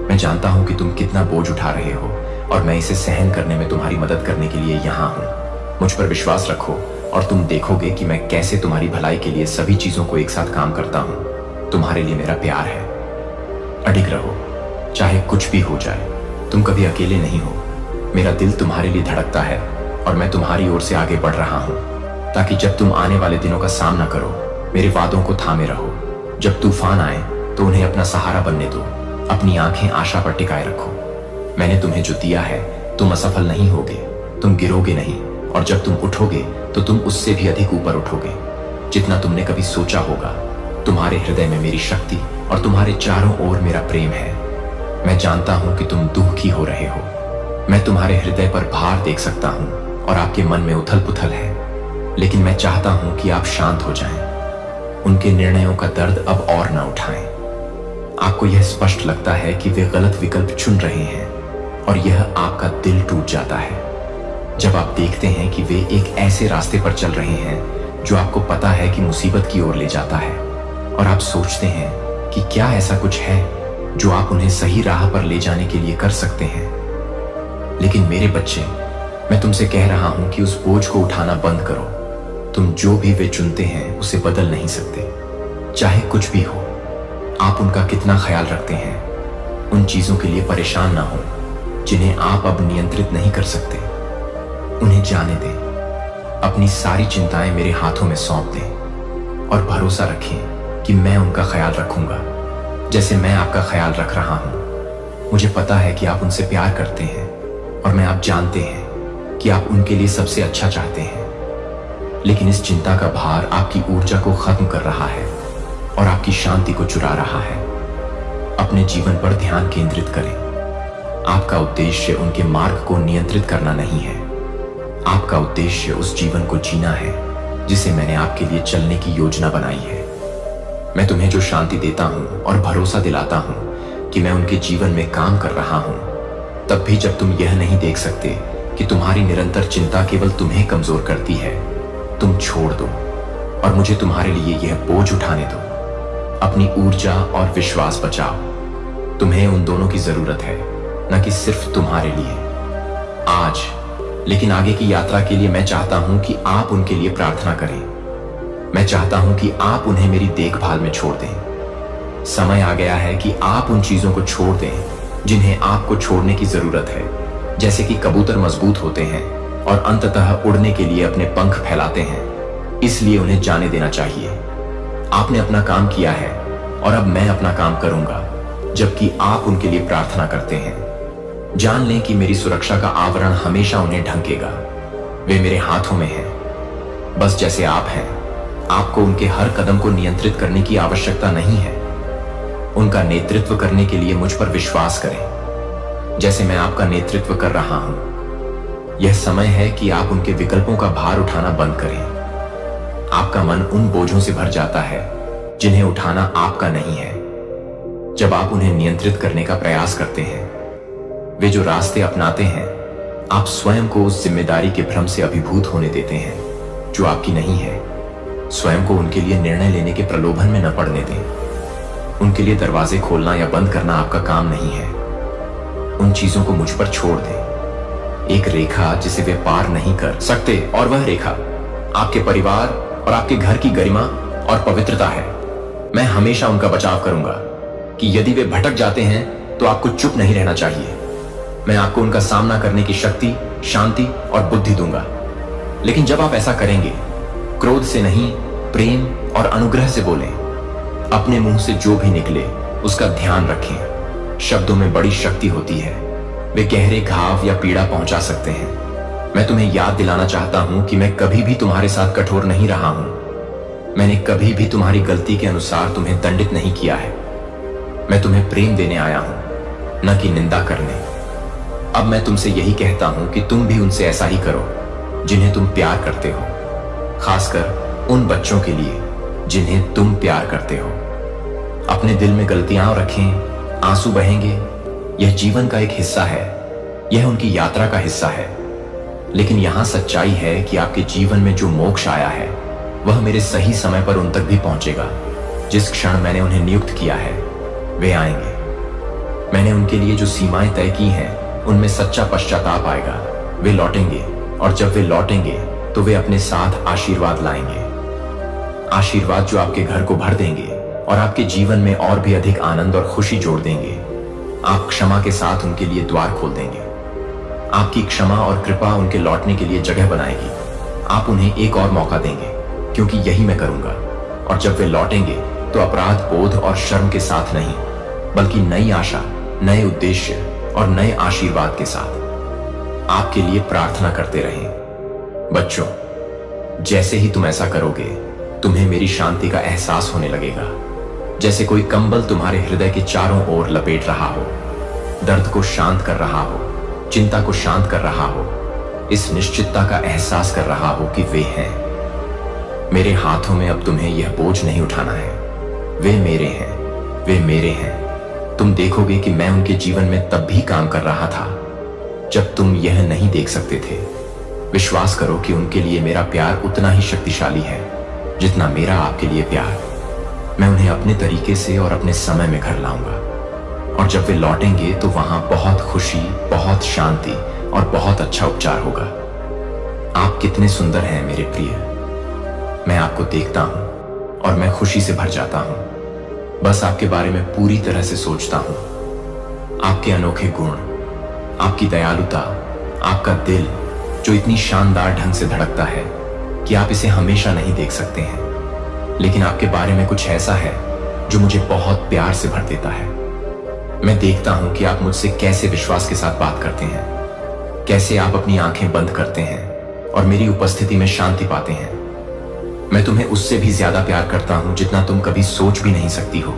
मैं जानता हूं कि तुम कितना बोझ उठा रहे हो और मैं इसे सहन करने में तुम्हारी मदद करने के लिए यहां हूं। मुझ पर विश्वास रखो और तुम देखोगे कि मैं कैसे तुम्हारी भलाई के लिए सभी चीजों को एक साथ काम करता हूं। तुम्हारे लिए मेरा प्यार है। अडिग रहो, चाहे कुछ भी हो जाए। तुम कभी अकेले नहीं हो। मेरा दिल तुम्हारे लिए धड़कता है और मैं तुम्हारी ओर से आगे बढ़ रहा हूं, ताकि जब तुम आने वाले दिनों का सामना करो, मेरे वादों को थामे रहो। जब तूफान आए तो उन्हें अपना सहारा बनने दो। अपनी आंखें आशा पर टिकाए रखो। मैंने तुम्हें जो दिया है, तुम असफल नहीं होगे। तुम गिरोगे नहीं और जब तुम उठोगे तो तुम उससे भी अधिक ऊपर उठोगे, जितना तुमने कभी सोचा होगा। तुम्हारे हृदय में मेरी शक्ति और तुम्हारे चारों ओर मेरा प्रेम है। मैं जानता हूं कि तुम दुखी हो रहे हो। मैं तुम्हारे हृदय पर भार देख सकता हूं और आपके मन में उथल पुथल है, लेकिन मैं चाहता हूं कि आप शांत हो जाएं। उनके निर्णयों का दर्द अब और न उठाएं। आपको यह स्पष्ट लगता है कि वे गलत विकल्प चुन रहे हैं और यह आपका दिल टूट जाता है जब आप देखते हैं कि वे एक ऐसे रास्ते पर चल रहे हैं जो आपको पता है कि मुसीबत की ओर ले जाता है, और आप सोचते हैं कि क्या ऐसा कुछ है जो आप उन्हें सही राह पर ले जाने के लिए कर सकते हैं। लेकिन मेरे बच्चे, मैं तुमसे कह रहा हूं कि उस बोझ को उठाना बंद करो। तुम जो भी वे चुनते हैं उसे बदल नहीं सकते, चाहे कुछ भी हो। आप उनका कितना ख्याल रखते हैं। उन चीजों के लिए परेशान ना हो जिन्हें आप अब नियंत्रित नहीं कर सकते। उन्हें जाने दें। अपनी सारी चिंताएं मेरे हाथों में सौंप दें और भरोसा रखें कि मैं उनका ख्याल रखूंगा, जैसे मैं आपका ख्याल रख रहा हूं। मुझे पता है कि आप उनसे प्यार करते हैं और मैं आप जानते हैं कि आप उनके लिए सबसे अच्छा चाहते हैं। लेकिन इस चिंता का भार आपकी ऊर्जा को खत्म कर रहा है और आपकी शांति को चुरा रहा है। अपने जीवन पर ध्यान केंद्रित करें। आपका उद्देश्य उनके मार्ग को नियंत्रित करना नहीं है। आपका उद्देश्य उस जीवन को जीना है जिसे मैंने आपके लिए चलने की योजना बनाई है। मैं तुम्हें जो शांति देता हूं और भरोसा दिलाता हूं कि मैं उनके जीवन में काम कर रहा हूं, तब भी जब तुम यह नहीं देख सकते कि तुम्हारी निरंतर चिंता केवल तुम्हें कमजोर करती है, तुम छोड़ दो और मुझे तुम्हारे लिए यह बोझ उठाने दो। अपनी ऊर्जा और विश्वास बचाओ। तुम्हें उन दोनों की जरूरत है, न कि सिर्फ तुम्हारे लिए। आज लेकिन आगे की यात्रा के लिए मैं चाहता हूं कि आप उनके लिए प्रार्थना करें। मैं चाहता हूं कि आप उन्हें मेरी देखभाल में छोड़ दें। समय आ गया है कि आप उन चीजों को छोड़ दें जिन्हें आपको छोड़ने की जरूरत है, जैसे कि कबूतर मजबूत होते हैं और अंततः उड़ने के लिए अपने पंख फैलाते हैं, इसलिए उन्हें जाने देना चाहिए। आपने अपना काम किया है और अब मैं अपना काम करूंगा, जबकि आप उनके लिए प्रार्थना करते हैं। जान लें कि मेरी सुरक्षा का आवरण हमेशा उन्हें ढंकेगा। वे मेरे हाथों में हैं। बस जैसे आप हैं, आपको उनके हर कदम को नियंत्रित करने की आवश्यकता नहीं है। उनका नेतृत्व करने के लिए मुझ पर विश्वास करें, जैसे मैं आपका नेतृत्व कर रहा हूं। यह समय है कि आप उनके विकल्पों का भार उठाना बंद करें। आपका मन उन बोझों से भर जाता है जिन्हें उठाना आपका नहीं है। जब आप उन्हें नियंत्रित करने का प्रयास करते हैं, वे जो रास्ते अपनाते हैं, आप स्वयं को उस जिम्मेदारी के भ्रम से अभिभूत होने देते हैं जो आपकी नहीं है। स्वयं को उनके लिए निर्णय लेने के प्रलोभन में न पड़ने दें। उनके लिए दरवाजे खोलना या बंद करना आपका काम नहीं है। उन चीजों को मुझ पर छोड़ दें। एक रेखा जिसे वे पार नहीं कर सकते, और वह रेखा आपके परिवार और आपके घर की गरिमा और पवित्रता है। मैं हमेशा उनका बचाव करूंगा कि यदि वे भटक जाते हैं तो आपको चुप नहीं रहना चाहिए। मैं आपको उनका सामना करने की शक्ति, शांति और बुद्धि दूंगा। लेकिन जब आप ऐसा करेंगे, क्रोध से नहीं, प्रेम और अनुग्रह से बोलें। अपने मुंह से जो भी निकले उसका ध्यान रखें। शब्दों में बड़ी शक्ति होती है। वे गहरे घाव या पीड़ा पहुंचा सकते हैं। मैं तुम्हें याद दिलाना चाहता हूं कि मैं कभी भी तुम्हारे साथ कठोर नहीं रहा हूं। मैंने कभी भी तुम्हारी गलती के अनुसार तुम्हें दंडित नहीं किया है। मैं तुम्हें प्रेम देने आया हूं, न कि निंदा करने। अब मैं तुमसे यही कहता हूं कि तुम भी उनसे ऐसा ही करो जिन्हें तुम प्यार करते हो, खासकर उन बच्चों के लिए जिन्हें तुम प्यार करते हो। अपने दिल में गलतियां रखें, आंसू बहेंगे, यह जीवन का एक हिस्सा है। यह उनकी यात्रा का हिस्सा है। लेकिन यहां सच्चाई है कि आपके जीवन में जो मोक्ष आया है, वह मेरे सही समय पर उन तक भी पहुंचेगा। जिस क्षण मैंने उन्हें नियुक्त किया है, वे आएंगे। मैंने उनके लिए जो सीमाएं तय की हैं, उनमें सच्चा पश्चाताप आएगा। वे लौटेंगे, और जब वे लौटेंगे तो वे अपने साथ आशीर्वाद लाएंगे। आशीर्वाद जो आपके घर को भर देंगे और आपके जीवन में और भी अधिक आनंद और खुशी जोड़ देंगे। आप क्षमा के साथ उनके लिए द्वार खोल देंगे। आपकी क्षमा और कृपा उनके लौटने के लिए जगह बनाएगी। आप उन्हें एक और मौका देंगे, क्योंकि यही मैं करूंगा। और जब वे लौटेंगे तो अपराध बोध और शर्म के साथ नहीं, बल्कि नई आशा, नए उद्देश्य और नए आशीर्वाद के साथ आपके लिए प्रार्थना करते रहें। बच्चों, जैसे ही तुम ऐसा करोगे, तुम्हें मेरी शांति का एहसास होने लगेगा, जैसे कोई कंबल तुम्हारे हृदय के चारों ओर लपेट रहा हो, दर्द को शांत कर रहा हो, चिंता को शांत कर रहा हो, इस निश्चितता का एहसास कर रहा हो कि वे हैं। मेरे हाथों में अब तुम्हें यह बोझ नहीं उठाना है। वे मेरे हैं, वे मेरे हैं। तुम देखोगे कि मैं उनके जीवन में तब भी काम कर रहा था जब तुम यह नहीं देख सकते थे। विश्वास करो कि उनके लिए मेरा प्यार उतना ही शक्तिशाली है जितना मेरा आपके लिए प्यार। मैं उन्हें अपने तरीके से और अपने समय में घर लाऊंगा, और जब वे लौटेंगे तो वहां बहुत खुशी, बहुत शांति और बहुत अच्छा उपचार होगा। आप कितने सुंदर हैं मेरे प्रिय। मैं आपको देखता हूं और मैं खुशी से भर जाता हूं। बस आपके बारे में पूरी तरह से सोचता हूं। आपके अनोखे गुण, आपकी दयालुता, आपका दिल जो इतनी शानदार ढंग से धड़कता है कि आप इसे हमेशा नहीं देख सकते हैं, लेकिन आपके बारे में कुछ ऐसा है जो मुझे बहुत प्यार से भर देता है। मैं देखता हूं कि आप मुझसे कैसे विश्वास के साथ बात करते हैं, कैसे आप अपनी आंखें बंद करते हैं और मेरी उपस्थिति में शांति पाते हैं। मैं तुम्हें उससे भी ज्यादा प्यार करता हूं जितना तुम कभी सोच भी नहीं सकती हो।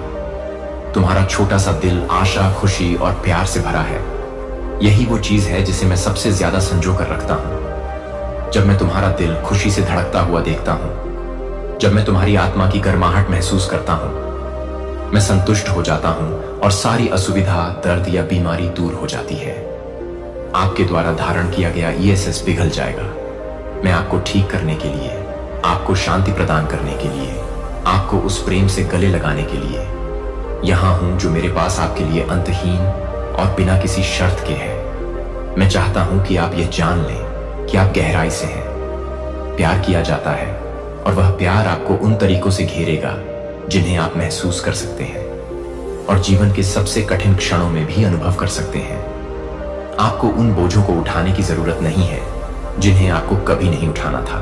तुम्हारा छोटा सा दिल आशा, खुशी और प्यार से भरा है। यही वो चीज है जिसे मैं सबसे ज्यादा संजो कर रखता हूं। जब मैं तुम्हारा दिल खुशी से धड़कता हुआ देखता हूं, जब मैं तुम्हारी आत्मा की गर्माहट महसूस करता हूं, मैं संतुष्ट हो जाता हूं और सारी असुविधा, दर्द या बीमारी दूर हो जाती है। आपके द्वारा धारण किया गया ESS पिघल जाएगा। मैं आपको ठीक करने के लिए, आपको शांति प्रदान करने के लिए, आपको उस प्रेम से गले लगाने के लिए यहां हूं जो मेरे पास आपके लिए अंतहीन और बिना किसी शर्त के है। मैं चाहता हूं कि आप यह जान लें कि आप गहराई से हैं। प्यार किया जाता है और वह प्यार आपको उन तरीकों से घेरेगा जिन्हें आप महसूस कर सकते हैं और जीवन के सबसे कठिन क्षणों में भी अनुभव कर सकते हैं। आपको उन बोझों को उठाने की जरूरत नहीं है जिन्हें आपको कभी नहीं उठाना था।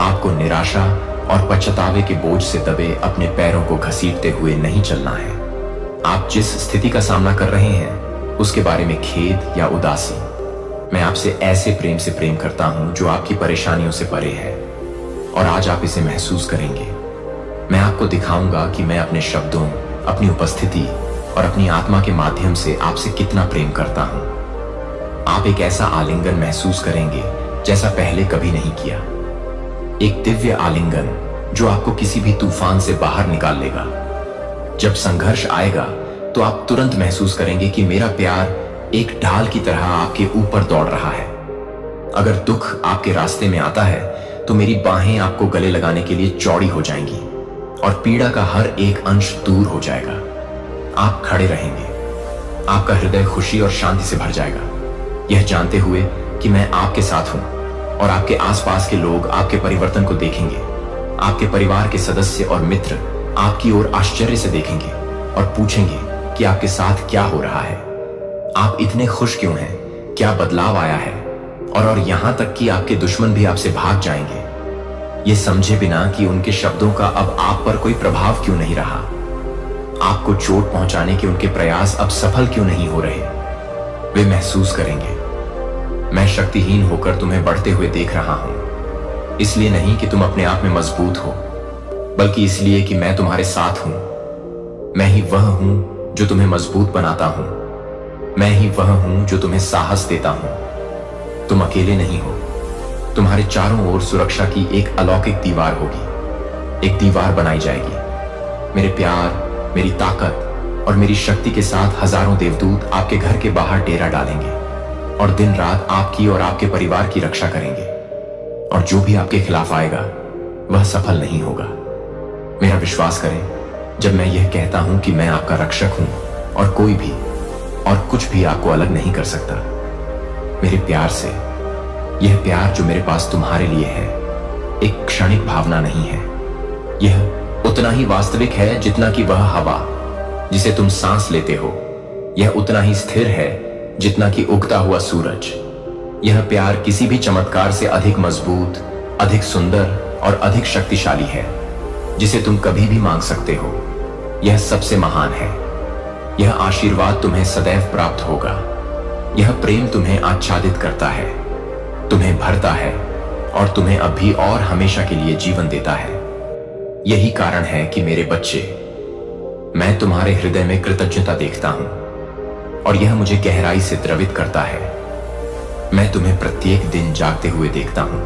आपको निराशा और पछतावे के बोझ से दबे अपने पैरों को घसीटते हुए नहीं चलना है। आप जिस स्थिति का सामना कर रहे हैं उसके बारे में खेद या उदासी, मैं आपसे ऐसे प्रेम से प्रेम करता हूं जो आपकी परेशानियों से परे है और आज आप इसे महसूस करेंगे। मैं आपको दिखाऊंगा कि मैं अपने शब्दों, अपनी उपस्थिति और अपनी आत्मा के माध्यम से आपसे कितना प्रेम करता हूं। आप एक ऐसा आलिंगन महसूस करेंगे जैसा पहले कभी नहीं किया। एक दिव्य आलिंगन जो आपको किसी भी तूफान से बाहर निकाल लेगा। जब संघर्ष आएगा तो आप तुरंत महसूस करेंगे कि मेरा प्यार एक ढाल की तरह आपके ऊपर दौड़ रहा है। अगर दुख आपके रास्ते में आता है तो मेरी बाहें आपको गले लगाने के लिए चौड़ी हो जाएंगी और पीड़ा का हर एक अंश दूर हो जाएगा। आप खड़े रहेंगे, आपका हृदय खुशी और शांति से भर जाएगा, यह जानते हुए कि मैं आपके साथ हूं और आपके आसपास के लोग आपके परिवर्तन को देखेंगे। आपके परिवार के सदस्य और मित्र आपकी ओर आश्चर्य से देखेंगे और पूछेंगे कि आपके साथ क्या हो रहा है, आप इतने खुश क्यों हैं, क्या बदलाव आया है। और यहां तक कि आपके दुश्मन भी आपसे भाग जाएंगे, ये समझे बिना कि उनके शब्दों का अब आप पर कोई प्रभाव क्यों नहीं रहा। आपको चोट पहुंचाने के उनके प्रयास अब सफल क्यों नहीं हो रहे। वे महसूस करेंगे, मैं शक्तिहीन होकर तुम्हें बढ़ते हुए देख रहा हूं, इसलिए नहीं कि तुम अपने आप में मजबूत हो, बल्कि इसलिए कि मैं तुम्हारे साथ हूं। मैं ही वह हूं जो तुम्हें मजबूत बनाता हूं, मैं ही वह हूं जो तुम्हें साहस देता हूं। तुम अकेले नहीं हो, तुम्हारे चारों ओर सुरक्षा की एक अलौकिक दीवार होगी। एक दीवार बनाई जाएगी। मेरे प्यार, मेरी ताकत और मेरी शक्ति के साथ हजारों देवदूत आपके घर के बाहर डेरा डालेंगे और दिन रात आपकी और आपके परिवार की रक्षा करेंगे। और जो भी आपके खिलाफ आएगा वह सफल नहीं होगा। मेरा विश्वास करें जब मैं यह कहता हूं कि मैं आपका रक्षक हूं और कोई भी और कुछ भी आपको अलग नहीं कर सकता। मेरे प्यार से, यह प्यार जो मेरे पास तुम्हारे लिए है एक क्षणिक भावना नहीं है। यह उतना ही वास्तविक है जितना कि वह हवा जिसे तुम सांस लेते हो। यह उतना ही स्थिर है जितना कि उगता हुआ सूरज। यह प्यार किसी भी चमत्कार से अधिक मजबूत, अधिक सुंदर और अधिक शक्तिशाली है जिसे तुम कभी भी मांग सकते हो। यह सबसे महान है। यह आशीर्वाद तुम्हें सदैव प्राप्त होगा। यह प्रेम तुम्हें आच्छादित करता है, तुम्हें भरता है और तुम्हें अभी और हमेशा के लिए जीवन देता है। यही कारण है कि मेरे बच्चे, मैं तुम्हारे हृदय में कृतज्ञता देखता हूं और यह मुझे गहराई से द्रवित करता है। मैं तुम्हें प्रत्येक दिन जागते हुए देखता हूं,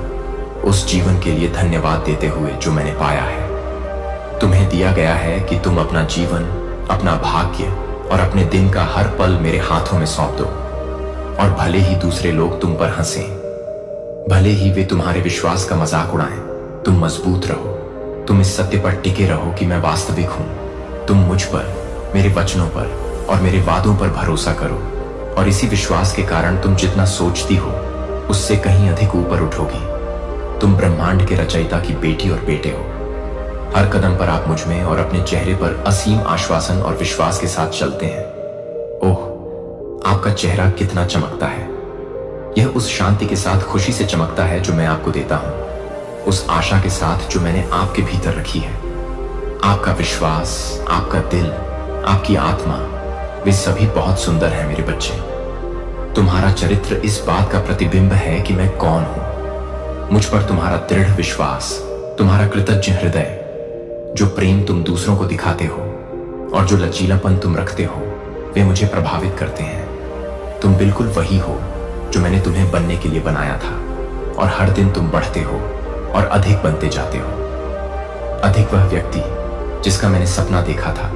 उस जीवन के लिए धन्यवाद देते हुए जो मैंने पाया है। तुम्हें दिया गया है कि तुम अपना जीवन, अपना भाग्य और अपने दिन का हर पल मेरे हाथों में सौंप दो। और भले ही दूसरे लोग तुम पर हंसें, भले ही वे तुम्हारे विश्वास का मजाक उड़ाएं, तुम मजबूत रहो। तुम इस सत्य पर टिके रहो कि मैं वास्तविक हूं। तुम मुझ पर, मेरे वचनों पर और मेरे वादों पर भरोसा करो और इसी विश्वास के कारण तुम जितना सोचती हो उससे कहीं अधिक ऊपर उठोगी। तुम ब्रह्मांड के रचयिता की बेटी और बेटे हो। हर कदम पर आप मुझ में और अपने चेहरे पर असीम आश्वासन और विश्वास के साथ चलते हैं। ओह, आपका चेहरा कितना चमकता है। यह उस शांति के साथ खुशी से चमकता है जो मैं आपको देता हूं, उस आशा के साथ जो मैंने आपके भीतर रखी है। आपका विश्वास, आपका दिल, आपकी आत्मा, वे सभी बहुत सुंदर हैं मेरे बच्चे। तुम्हारा चरित्र इस बात का प्रतिबिंब है कि मैं कौन हूं। मुझ पर तुम्हारा दृढ़ विश्वास, तुम्हारा कृतज्ञ हृदय, जो प्रेम तुम दूसरों को दिखाते हो और जो लचीलापन तुम रखते हो, वे मुझे प्रभावित करते हैं। तुम बिल्कुल वही हो जो मैंने तुम्हें बनने के लिए बनाया था और हर दिन तुम बढ़ते हो और अधिक बनते जाते हो। अधिक वह व्यक्ति जिसका मैंने सपना देखा था।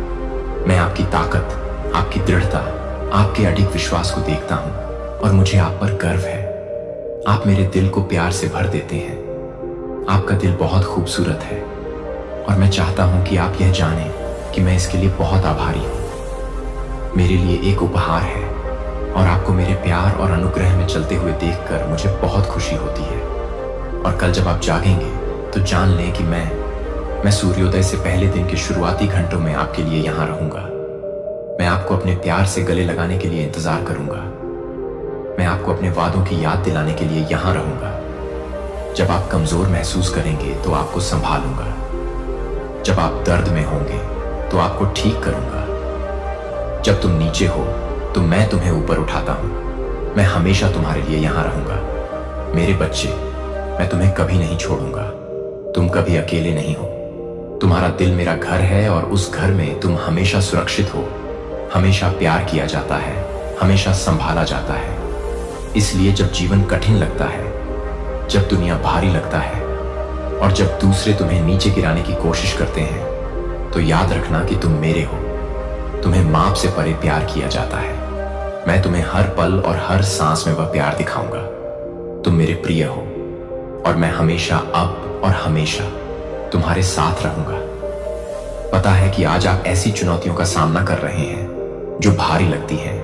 मैं आपकी ताकत, आपकी दृढ़ता, आपके अडिग विश्वास को देखता हूं और मुझे आप पर गर्व है। आप मेरे दिल को प्यार से भर देते हैं। आपका दिल बहुत खूबसूरत है और मैं चाहता हूं कि आप यह जानें कि मैं इसके लिए बहुत आभारी हूं। मेरे लिए एक उपहार है और आपको मेरे प्यार और अनुग्रह में चलते हुए देखकर मुझे बहुत खुशी होती है। और कल जब आप जागेंगे तो जान लें कि मैं सूर्योदय से पहले दिन के शुरुआती घंटों में आपके लिए यहां रहूंगा। मैं आपको अपने प्यार से गले लगाने के लिए इंतजार करूंगा। मैं आपको अपने वादों की याद दिलाने के लिए यहां रहूंगा। जब आप कमजोर महसूस करेंगे तो आपको संभालूंगा। जब आप दर्द में होंगे तो आपको ठीक करूंगा। जब तुम नीचे हो तो मैं तुम्हें ऊपर उठाता हूं। मैं हमेशा तुम्हारे लिए यहां रहूंगा। मेरे बच्चे, मैं तुम्हें कभी नहीं छोड़ूंगा। तुम कभी अकेले नहीं हो। तुम्हारा दिल मेरा घर है और उस घर में तुम हमेशा सुरक्षित हो। हमेशा प्यार किया जाता है, हमेशा संभाला जाता है। इसलिए जब जीवन कठिन लगता है, जब दुनिया भारी लगता है और जब दूसरे तुम्हें नीचे गिराने की कोशिश करते हैं, तो याद रखना कि तुम मेरे हो। तुम्हें माप से परे प्यार किया जाता है। मैं तुम्हें हर पल और हर सांस में वह प्यार दिखाऊंगा। तुम मेरे प्रिय हो और मैं हमेशा अब और हमेशा तुम्हारे साथ रहूंगा। पता है कि आज आप ऐसी चुनौतियों का सामना कर रहे हैं जो भारी लगती हैं।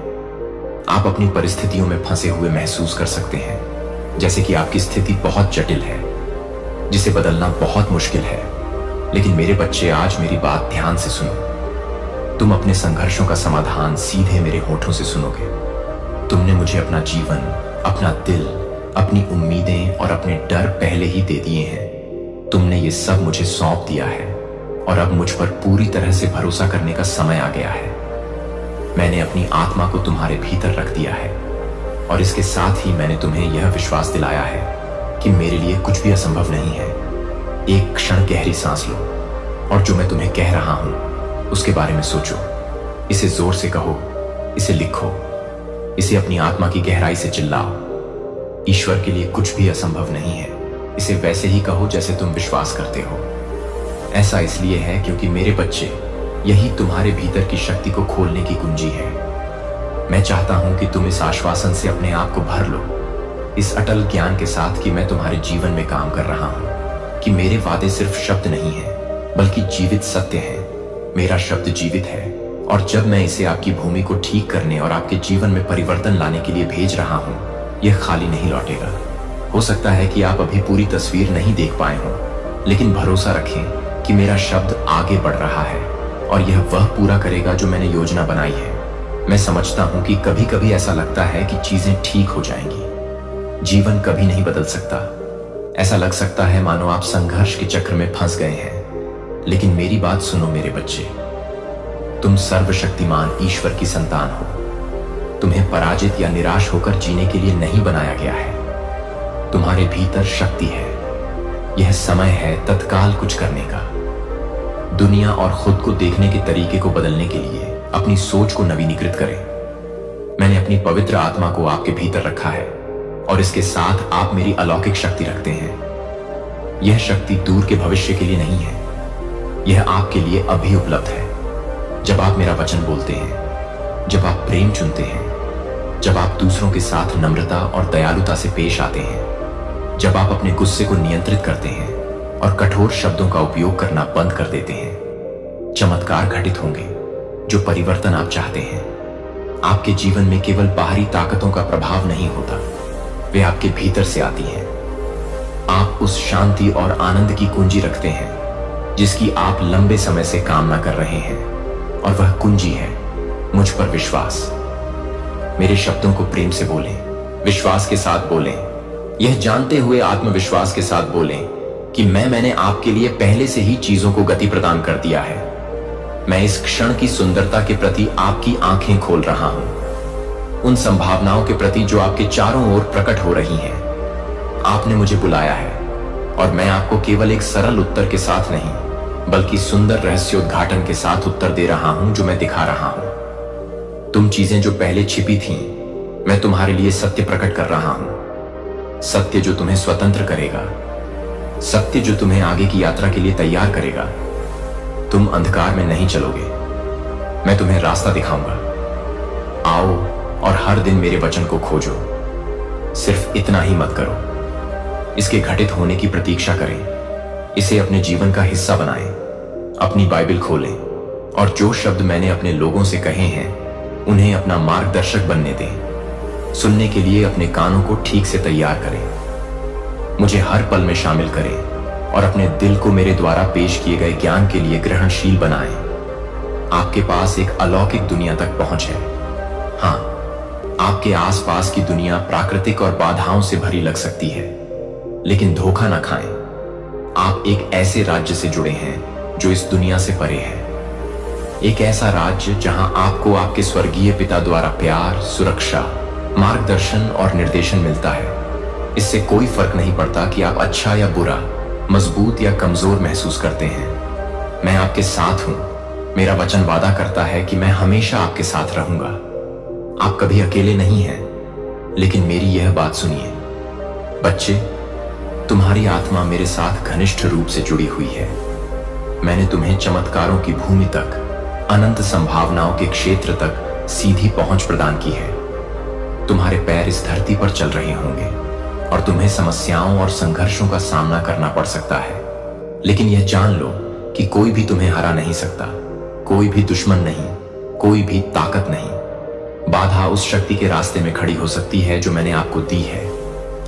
आप अपनी परिस्थितियों में फंसे हुए महसूस कर सकते हैं, जैसे कि आपकी स्थिति बहुत जटिल है, जिसे बदलना बहुत मुश्किल है। लेकिन मेरे बच्चे, आज मेरी बात ध्यान से सुनो। तुम अपने संघर्षों का समाधान सीधे मेरे होठों से सुनोगे। तुमने मुझे अपना जीवन, अपना दिल, अपनी उम्मीदें और अपने डर पहले ही दे दिए हैं। तुमने ये सब मुझे सौंप दिया है और अब मुझ पर पूरी तरह से भरोसा करने का समय आ गया है। मैंने अपनी आत्मा को तुम्हारे भीतर रख दिया है और इसके साथ ही मैंने तुम्हें यह विश्वास दिलाया है कि मेरे लिए कुछ भी असंभव नहीं है। एक क्षण गहरी सांस लो और जो मैं तुम्हें कह रहा हूं उसके बारे में सोचो। इसे जोर से कहो, इसे लिखो, इसे अपनी आत्मा की गहराई से चिल्लाओ। ईश्वर के लिए कुछ भी असंभव नहीं है। इसे वैसे ही कहो जैसे तुम विश्वास करते हो। ऐसा इसलिए है क्योंकि मेरे बच्चे, यही तुम्हारे भीतर की शक्ति को खोलने की कुंजी है। मैं चाहता हूं कि तुम इस आश्वासन से अपने आप को भर लो, इस अटल ज्ञान के साथ कि मैं तुम्हारे जीवन में काम कर रहा हूं, कि मेरे वादे सिर्फ शब्द नहीं हैं, बल्कि जीवित सत्य हैं। मेरा शब्द जीवित है और जब मैं इसे आपकी भूमि को ठीक करने और आपके जीवन में परिवर्तन लाने के लिए भेज रहा हूं, यह खाली नहीं लौटेगा। हो सकता है कि आप अभी पूरी तस्वीर नहीं देख पाए हों, लेकिन भरोसा रखें कि मेरा शब्द आगे बढ़ रहा है और यह वह पूरा करेगा जो मैंने योजना बनाई है। मैं समझता हूं कि कभी कभी ऐसा लगता है कि चीजें ठीक हो जाएंगी। जीवन कभी नहीं बदल सकता। ऐसा लग सकता है मानो आप संघर्ष के चक्र में फंस गए हैं। लेकिन मेरी बात सुनो मेरे बच्चे, तुम सर्वशक्तिमान ईश्वर की संतान हो। तुम्हें पराजित या निराश होकर जीने के लिए नहीं बनाया गया है। तुम्हारे भीतर शक्ति है। यह समय है तत्काल कुछ करने का। दुनिया और खुद को देखने के तरीके को बदलने के लिए अपनी सोच को नवीनीकृत करें। मैंने अपनी पवित्र आत्मा को आपके भीतर रखा है और इसके साथ आप मेरी अलौकिक शक्ति रखते हैं। यह शक्ति दूर के भविष्य के लिए नहीं है, यह आपके लिए अभी उपलब्ध है। जब आप मेरा वचन बोलते हैं, जब आप प्रेम चुनते हैं, जब आप दूसरों के साथ नम्रता और दयालुता से पेश आते हैं, जब आप अपने गुस्से को नियंत्रित करते हैं और कठोर शब्दों का उपयोग करना बंद कर देते हैं, चमत्कार घटित होंगे। जो परिवर्तन आप चाहते हैं, आपके जीवन में केवल बाहरी ताकतों का प्रभाव नहीं होता, वे आपके भीतर से आती हैं। आप उस शांति और आनंद की कुंजी रखते हैं जिसकी आप लंबे समय से कामना कर रहे हैं, और वह कुंजी है मुझ पर विश्वास। मेरे शब्दों को प्रेम से बोलें, विश्वास के साथ बोलें, यह जानते हुए आत्मविश्वास के साथ बोलें कि मैंने आपके लिए पहले से ही चीजों को गति प्रदान कर दिया है। मैं इस क्षण की सुंदरता के प्रति आपकी आंखें खोल रहा हूं, उन संभावनाओं के प्रति जो आपके चारों ओर प्रकट हो रही हैं। आपने मुझे बुलाया है और मैं आपको केवल एक सरल उत्तर के साथ नहीं, बल्कि सुंदर रहस्योद्घाटन के साथ उत्तर दे रहा हूं जो मैं दिखा रहा हूं। तुम चीजें जो पहले छिपी थीं, मैं तुम्हारे लिए सत्य प्रकट कर रहा हूं। सत्य जो तुम्हें स्वतंत्र करेगा, सत्य जो तुम्हें आगे की यात्रा के लिए तैयार करेगा। तुम अंधकार में नहीं चलोगे, मैं तुम्हें रास्ता दिखाऊंगा। आओ और हर दिन मेरे वचन को खोजो। सिर्फ इतना ही मत करो, इसके घटित होने की प्रतीक्षा करें। इसे अपने जीवन का हिस्सा बनाएं। अपनी बाइबल खोलें और जो शब्द मैंने अपने लोगों से कहे हैं उन्हें अपना मार्गदर्शक बनने दें। सुनने के लिए अपने कानों को ठीक से तैयार करें। मुझे हर पल में शामिल करें और अपने दिल को मेरे द्वारा पेश किए गए ज्ञान के लिए ग्रहणशील बनाएं। आपके पास एक अलौकिक दुनिया तक पहुंच है। हाँ, आपके आसपास की दुनिया प्राकृतिक और बाधाओं से भरी लग सकती है, लेकिन धोखा ना खाएं। आप एक ऐसे राज्य से जुड़े हैं जो इस दुनिया से परे है। एक ऐसा राज्य जहां आपको आपके स्वर्गीय पिता द्वारा प्यार, सुरक्षा, मार्गदर्शन और निर्देशन मिलता है। इससे कोई फर्क नहीं पड़ता कि आप अच्छा या बुरा, मजबूत या कमजोर महसूस करते हैं। मैं आपके साथ हूं। मेरा वचन वादा करता है कि मैं हमेशा आपके साथ रहूंगा। आप कभी अकेले नहीं हैं। लेकिन मेरी यह बात सुनिए बच्चे, तुम्हारी आत्मा मेरे साथ घनिष्ठ रूप से जुड़ी हुई है। मैंने तुम्हें चमत्कारों की भूमि तक, अनंत संभावनाओं के क्षेत्र तक सीधी पहुंच प्रदान की है। तुम्हारे पैर इस धरती पर चल रहे होंगे और तुम्हें समस्याओं और संघर्षों का सामना करना पड़ सकता है, लेकिन यह जान लो कि कोई भी तुम्हें हरा नहीं सकता। कोई भी दुश्मन नहीं, कोई भी ताकत नहीं। बाधा उस शक्ति के रास्ते में खड़ी हो सकती है जो मैंने आपको दी है।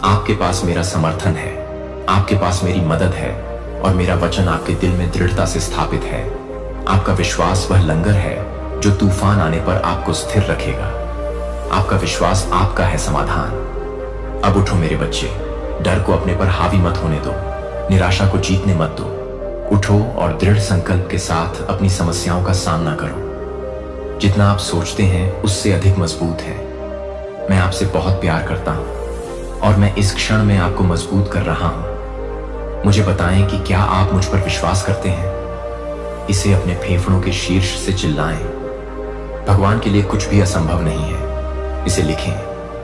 आपके पास मेरा समर्थन है, आपके पास मेरी मदद है और मेरा वचन आपके दिल में दृढ़ता से स्थापित है। आपका विश्वास वह लंगर है जो तूफान आने पर आपको स्थिर रखेगा। आपका विश्वास आपका है समाधान। अब उठो मेरे बच्चे, डर को अपने पर हावी मत होने दो, निराशा को जीतने मत दो। उठो और दृढ़ संकल्प के साथ अपनी समस्याओं का सामना करो। जितना आप सोचते हैं उससे अधिक मजबूत है। मैं आपसे बहुत प्यार करता हूं और मैं इस क्षण में आपको मजबूत कर रहा हूं। मुझे बताएं कि क्या आप मुझ पर विश्वास करते हैं। इसे अपने फेफड़ों के शीर्ष से चिल्लाएं। भगवान के लिए कुछ भी असंभव नहीं है। इसे लिखें,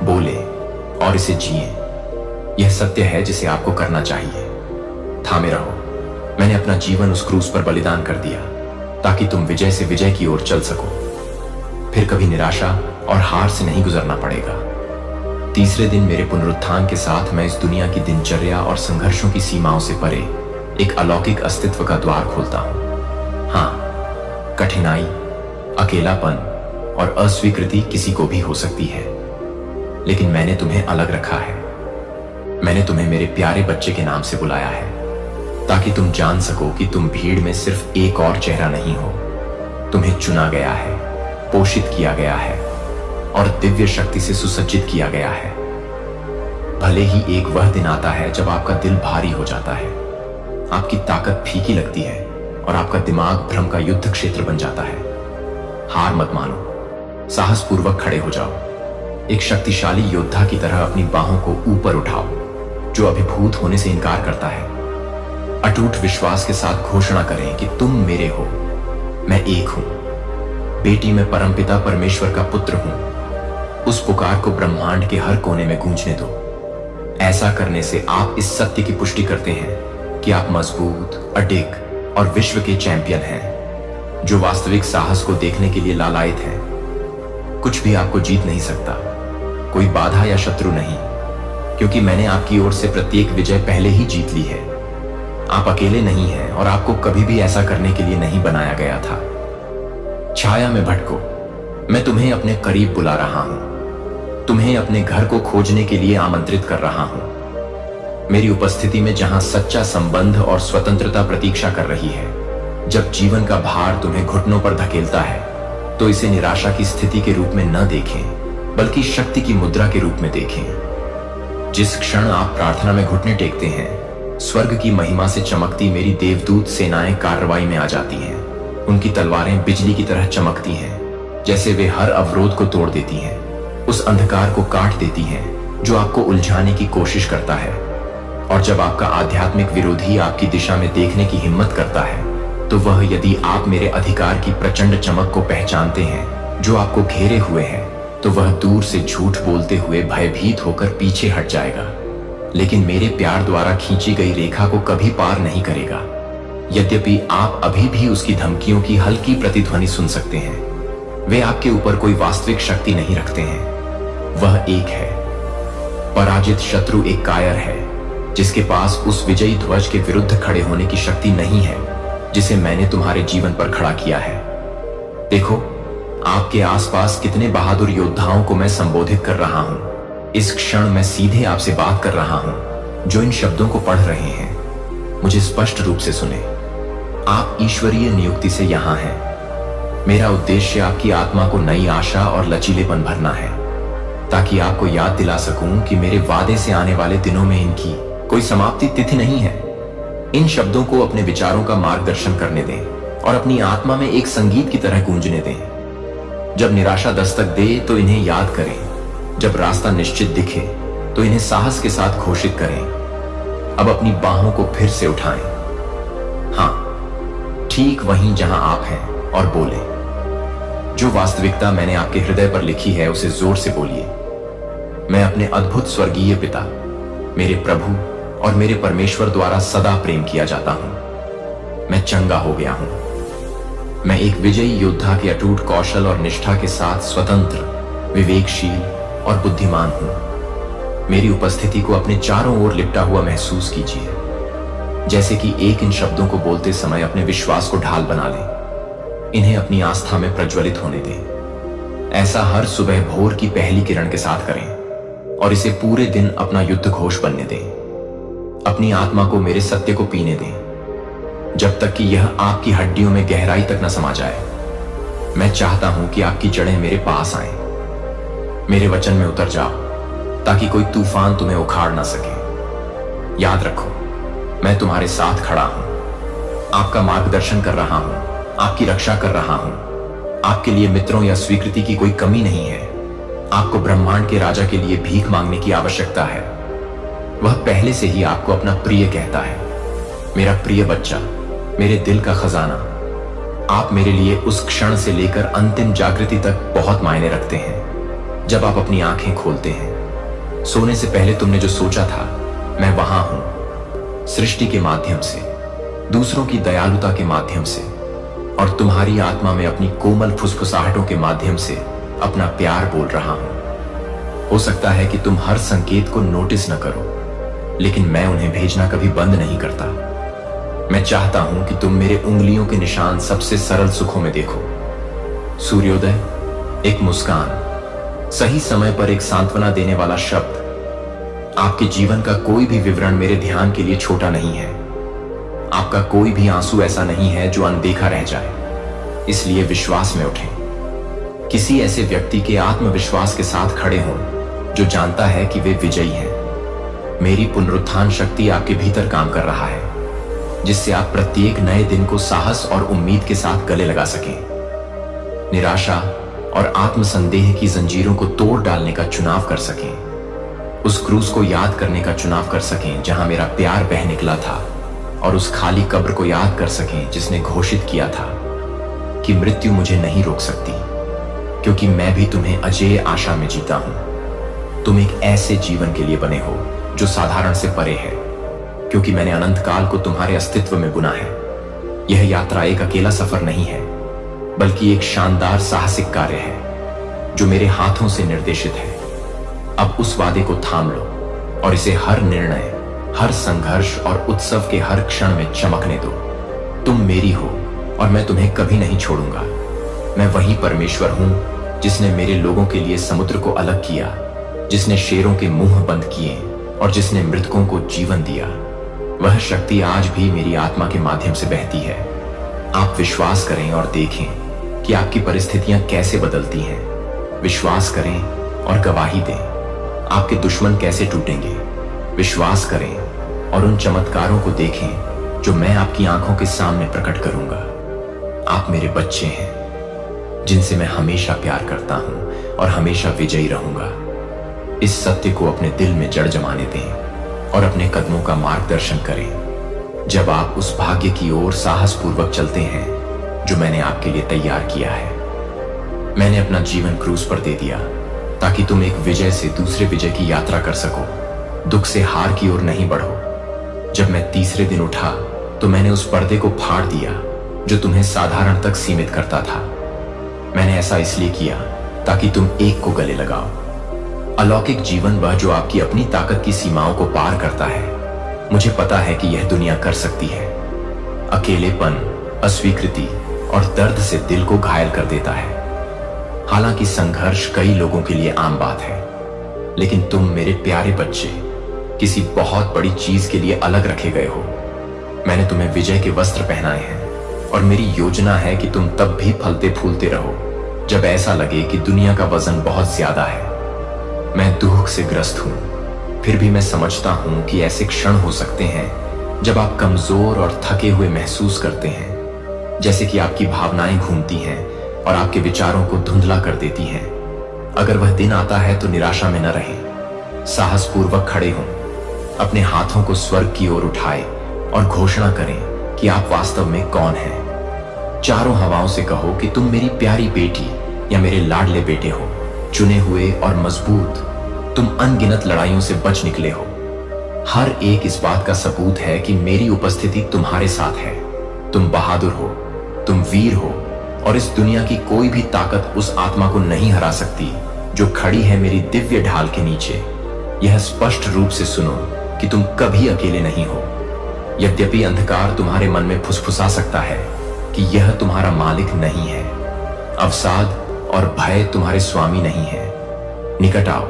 बोलें और इसे जिएं। यह सत्य है जिसे आपको करना चाहिए। थामे रहो। मैंने अपना जीवन उस क्रूस पर बलिदान कर दिया ताकि तुम विजय से विजय की ओर चल सको। फिर कभी निराशा और हार से नहीं गुजरना पड़ेगा। तीसरे दिन मेरे पुनरुत्थान के साथ मैं इस दुनिया की दिनचर्या और संघर्षों की सीमाओं से परे एक अलौकिक अस्तित्व का द्वार खोलता हूं। हाँ, कठिनाई, अकेलापन और अस्वीकृति किसी को भी हो सकती है, लेकिन मैंने तुम्हें अलग रखा है। मैंने तुम्हें मेरे प्यारे बच्चे के नाम से बुलाया है ताकि तुम जान सको कि तुम भीड़ में सिर्फ एक और चेहरा नहीं हो। तुम्हें चुना गया है, पोषित किया गया है और दिव्य शक्ति से सुसज्जित किया गया है। भले ही एक वह दिन आता है जब आपका दिल भारी हो जाता है, आपकी ताकत फीकी लगती है और आपका दिमाग भ्रम का युद्ध क्षेत्र बन जाता है। हार मत मानो, साहसपूर्वक खड़े हो जाओ। एक शक्तिशाली योद्धा की तरह अपनी बाहों को ऊपर उठाओ जो अभिभूत होने से इनकार करता है। अटूट विश्वास के साथ घोषणा करें कि तुम मेरे हो, मैं एक हूं। बेटी में परमपिता परमेश्वर का पुत्र हूं। उस पुकार को ब्रह्मांड के हर कोने में गूंजने दो। ऐसा करने से आप इस सत्य की पुष्टि करते हैं कि आप मजबूत, अडिग और विश्व के चैंपियन हैं, जो वास्तविक साहस को देखने के लिए लालायित हैं। कुछ भी आपको जीत नहीं सकता, कोई बाधा या शत्रु नहीं, क्योंकि मैंने आपकी ओर से प्रत्येक विजय पहले ही जीत ली है। आप अकेले नहीं हैं और आपको कभी भी ऐसा करने के लिए नहीं बनाया गया था। छाया में भटको, मैं तुम्हें अपने करीब बुला रहा हूं। तुम्हें अपने घर को खोजने के लिए आमंत्रित कर रहा हूं। मेरी उपस्थिति में जहां सच्चा संबंध और स्वतंत्रता प्रतीक्षा कर रही है। जब जीवन का भार तुम्हें घुटनों पर धकेलता है तो इसे निराशा की स्थिति के रूप में न देखें, बल्कि शक्ति की मुद्रा के रूप में देखें। जिस क्षण आप प्रार्थना में घुटने टेकते हैं, स्वर्ग की महिमा से चमकती मेरी देवदूत सेनाएं कार्रवाई में आ जाती हैं। उनकी तलवारें बिजली की तरह चमकती हैं, जैसे वे हर अवरोध को तोड़ देती हैं, उस अंधकार को काट देती हैं जो आपको उलझाने की कोशिश करता है। और जब आपका आध्यात्मिक विरोधी आपकी दिशा में देखने की हिम्मत करता है, तो वह, यदि आप मेरे अधिकार की प्रचंड चमक को पहचानते हैं जो आपको घेरे हुए है, तो वह दूर से झूठ बोलते हुए भयभीत होकर पीछे हट जाएगा, लेकिन मेरे प्यार द्वारा खींची गई रेखा को कभी पार नहीं करेगा। यद्यपि आप अभी भी उसकी धमकियों की हल्की प्रतिध्वनि सुन सकते हैं, वे आपके ऊपर कोई वास्तविक शक्ति नहीं रखते हैं। वह एक है। पराजित शत्रु एक कायर है जिसके पास उस विजयी ध्वज के विरुद्ध खड़े होने की शक्ति नहीं है जिसे मैंने तुम्हारे जीवन पर खड़ा किया है। देखो, आपके आसपास कितने बहादुर योद्धाओं को मैं संबोधित कर रहा हूं। इस क्षण मैं सीधे आपसे बात कर रहा हूं जो इन शब्दों को पढ़ रहे हैं। मुझे स्पष्ट रूप से सुने। आप ईश्वरीय नियुक्ति से यहां हैं। मेरा उद्देश्य आपकी आत्मा को नई आशा और लचीलेपन भरना है, ताकि आपको याद दिला सकूं कि मेरे वादे से आने वाले दिनों में इनकी कोई समाप्ति तिथि नहीं है। इन शब्दों को अपने विचारों का मार्गदर्शन करने दें और अपनी आत्मा में एक संगीत की तरह गूंजने दें। जब निराशा दस्तक दे तो इन्हें याद करें, जब रास्ता निश्चित दिखे तो इन्हें साहस के साथ घोषित करें। अब अपनी बाहों को फिर से उठाएं, हां, ठीक वहीं जहां आप हैं, और बोलें। जो वास्तविकता मैंने आपके हृदय पर लिखी है उसे जोर से बोलिए। मैं अपने अद्भुत स्वर्गीय पिता, मेरे प्रभु और मेरे परमेश्वर द्वारा सदा प्रेम किया जाता हूं। मैं चंगा हो गया हूं। मैं एक विजयी योद्धा के अटूट कौशल और निष्ठा के साथ स्वतंत्र, विवेकशील और बुद्धिमान हूं। मेरी उपस्थिति को अपने चारों ओर लिपटा हुआ महसूस कीजिए, जैसे कि एक इन शब्दों को बोलते समय अपने विश्वास को ढाल बना लें। इन्हें अपनी आस्था में प्रज्वलित होने दें। ऐसा हर सुबह भोर की पहली किरण के साथ करें और इसे पूरे दिन अपना युद्ध घोष बनने दें। अपनी आत्मा को मेरे सत्य को पीने दें, जब तक कि यह आपकी हड्डियों में गहराई तक न समा जाए। मैं चाहता हूं कि आपकी जड़ें मेरे पास आएं। मेरे वचन में उतर जाओ, ताकि कोई तूफान तुम्हें उखाड़ ना सके। याद रखो, मैं तुम्हारे साथ खड़ा हूं, आपका मार्गदर्शन कर रहा हूं, आपकी रक्षा कर रहा हूं। आपके लिए मित्रों या स्वीकृति की कोई कमी नहीं है। आपको ब्रह्मांड के राजा के लिए भीख मांगने की आवश्यकता है। वह पहले से ही आपको अपना प्रिय कहता है। मेरा प्रिय बच्चा, मेरे दिल का खजाना, आप मेरे लिए उस क्षण से लेकर अंतिम जागृति तक बहुत मायने रखते हैं। जब आप अपनी आंखें खोलते हैं, सोने से पहले तुमने जो सोचा था, मैं वहां हूं। सृष्टि के माध्यम से, दूसरों की दयालुता के माध्यम से और तुम्हारी आत्मा में अपनी कोमल फुसफुसाहटों के माध्यम से अपना प्यार बोल रहा हूं। हो सकता है कि तुम हर संकेत को नोटिस न करो, लेकिन मैं उन्हें भेजना कभी बंद नहीं करता। मैं चाहता हूं कि तुम मेरे उंगलियों के निशान सबसे सरल सुखों में देखो। सूर्योदय, एक मुस्कान, सही समय पर एक सांत्वना देने वाला शब्द। आपके जीवन का कोई भी विवरण मेरे ध्यान के लिए छोटा नहीं है। आपका कोई भी आंसू ऐसा नहीं है जो अनदेखा रह जाए। इसलिए विश्वास में उठें। किसी ऐसे व्यक्ति के आत्मविश्वास के साथ खड़े हों जो जानता है कि वे विजयी हैं। मेरी पुनरुत्थान शक्ति आपके भीतर काम कर रहा है, जिससे आप प्रत्येक नए दिन को साहस और उम्मीद के साथ गले लगा सकें। निराशा और आत्मसंदेह की जंजीरों को तोड़ डालने का चुनाव कर सकें। उस क्रूस को याद करने का चुनाव कर सकें जहां मेरा प्यार बह निकला था, और उस खाली कब्र को याद कर सकें जिसने घोषित किया था कि मृत्यु मुझे नहीं रोक सकती, क्योंकि मैं भी तुम्हें अजेय आशा में जीता हूं। तुम एक ऐसे जीवन के लिए बने हो जो साधारण से परे है, क्योंकि मैंने अनंत काल को तुम्हारे अस्तित्व में बुना है। यह यात्रा एक अकेला सफर नहीं है, बल्कि एक शानदार साहसिक कार्य है जो मेरे हाथों से निर्देशित है। अब उस वादे को थाम लो और इसे हर निर्णय, हर संघर्ष और उत्सव के हर क्षण में चमकने दो। तुम मेरी हो और मैं तुम्हें कभी नहीं छोड़ूंगा। मैं वही परमेश्वर हूं जिसने मेरे लोगों के लिए समुद्र को अलग किया, जिसने शेरों के मुंह बंद किए और जिसने मृतकों को जीवन दिया। वह शक्ति आज भी मेरी आत्मा के माध्यम से बहती है। आप विश्वास करें और देखें कि आपकी परिस्थितियां कैसे बदलती हैं। विश्वास करें और गवाही दें। आपके दुश्मन कैसे टूटेंगे। विश्वास करें और उन चमत्कारों को देखें जो मैं आपकी आंखों के सामने प्रकट करूंगा। आप मेरे बच्चे हैं, जिनसे मैं हमेशा प्यार करता हूं और हमेशा विजयी रहूंगा। इस सत्य को अपने दिल में जड़ जमाने दें और अपने कदमों का मार्गदर्शन करें जब आप उस भाग्य की ओर साहसपूर्वक चलते हैं जो मैंने आपके लिए तैयार किया है। मैंने अपना जीवन क्रूज पर दे दिया ताकि तुम एक विजय से दूसरे विजय की यात्रा कर सको, दुख से हार की ओर नहीं बढ़ो। जब मैं तीसरे दिन उठा तो मैंने उस पर्दे को फाड़ दिया जो तुम्हें साधारण तक सीमित करता था। मैंने ऐसा इसलिए किया ताकि तुम एक को गले लगाओ। अलौकिक जीवन वह जो आपकी अपनी ताकत की सीमाओं को पार करता है। मुझे पता है कि यह दुनिया कर सकती है। अकेलेपन, अस्वीकृति और दर्द से दिल को घायल कर देता है। हालांकि संघर्ष कई लोगों के लिए आम बात है, लेकिन तुम मेरे प्यारे बच्चे किसी बहुत बड़ी चीज के लिए अलग रखे गए हो। मैंने तुम्हें विजय के वस्त्र पहनाए हैं और मेरी योजना है कि तुम तब भी फलते फूलते रहो जब ऐसा लगे कि दुनिया का वजन बहुत ज्यादा है। मैं दुख से ग्रस्त हूं, फिर भी मैं समझता हूं कि ऐसे क्षण हो सकते हैं जब आप कमजोर और थके हुए महसूस करते हैं, जैसे कि आपकी भावनाएं घूमती हैं और आपके विचारों को धुंधला कर देती हैं। अगर वह दिन आता है तो निराशा में न रहें, साहसपूर्वक खड़े हों, अपने हाथों को स्वर्ग की ओर उठाए और घोषणा करें कि आप वास्तव में कौन हैं। चारों हवाओं से कहो कि तुम मेरी प्यारी बेटी या मेरे लाडले बेटे हो, चुने हुए और मजबूत। तुम अनगिनत लड़ाइयों से बच निकले हो। हर एक इस बात का सबूत है कि मेरी उपस्थिति तुम्हारे साथ है। तुम बहादुर हो, तुम वीर हो और इस दुनिया की कोई भी ताकत उस आत्मा को नहीं हरा सकती जो खड़ी है मेरी दिव्य ढाल के नीचे। यह स्पष्ट रूप से सुनो कि तुम कभी अकेले नहीं हो। यद्यपि अंधकार तुम्हारे मन में फुसफुसा सकता है कि यह तुम्हारा मालिक नहीं है, अवसाद और भय तुम्हारे स्वामी नहीं है। निकट आओ,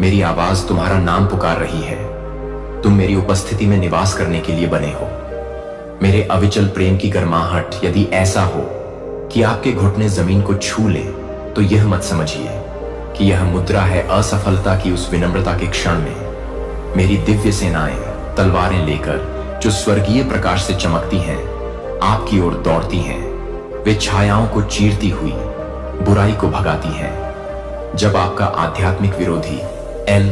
मेरी आवाज तुम्हारा नाम पुकार रही है। तुम मेरी उपस्थिति में निवास करने के लिए बने हो। मेरे अविचल प्रेम की गर्माहट यदि ऐसा हो कि आपके घुटने जमीन को छू ले, तो यह मत समझिए कि यह मुद्रा है असफलता की उस विनम्रता के क्षण में। मेरी दिव्य सेनाएं तलवारें लेकर जो स्वर्गीय प्रकाश से चमकती हैं, आपकी ओर दौड़ती हैं। वे छायाओं को चीरती हुई बुराई को भगाती हैं। जब आपका आध्यात्मिक विरोधी एल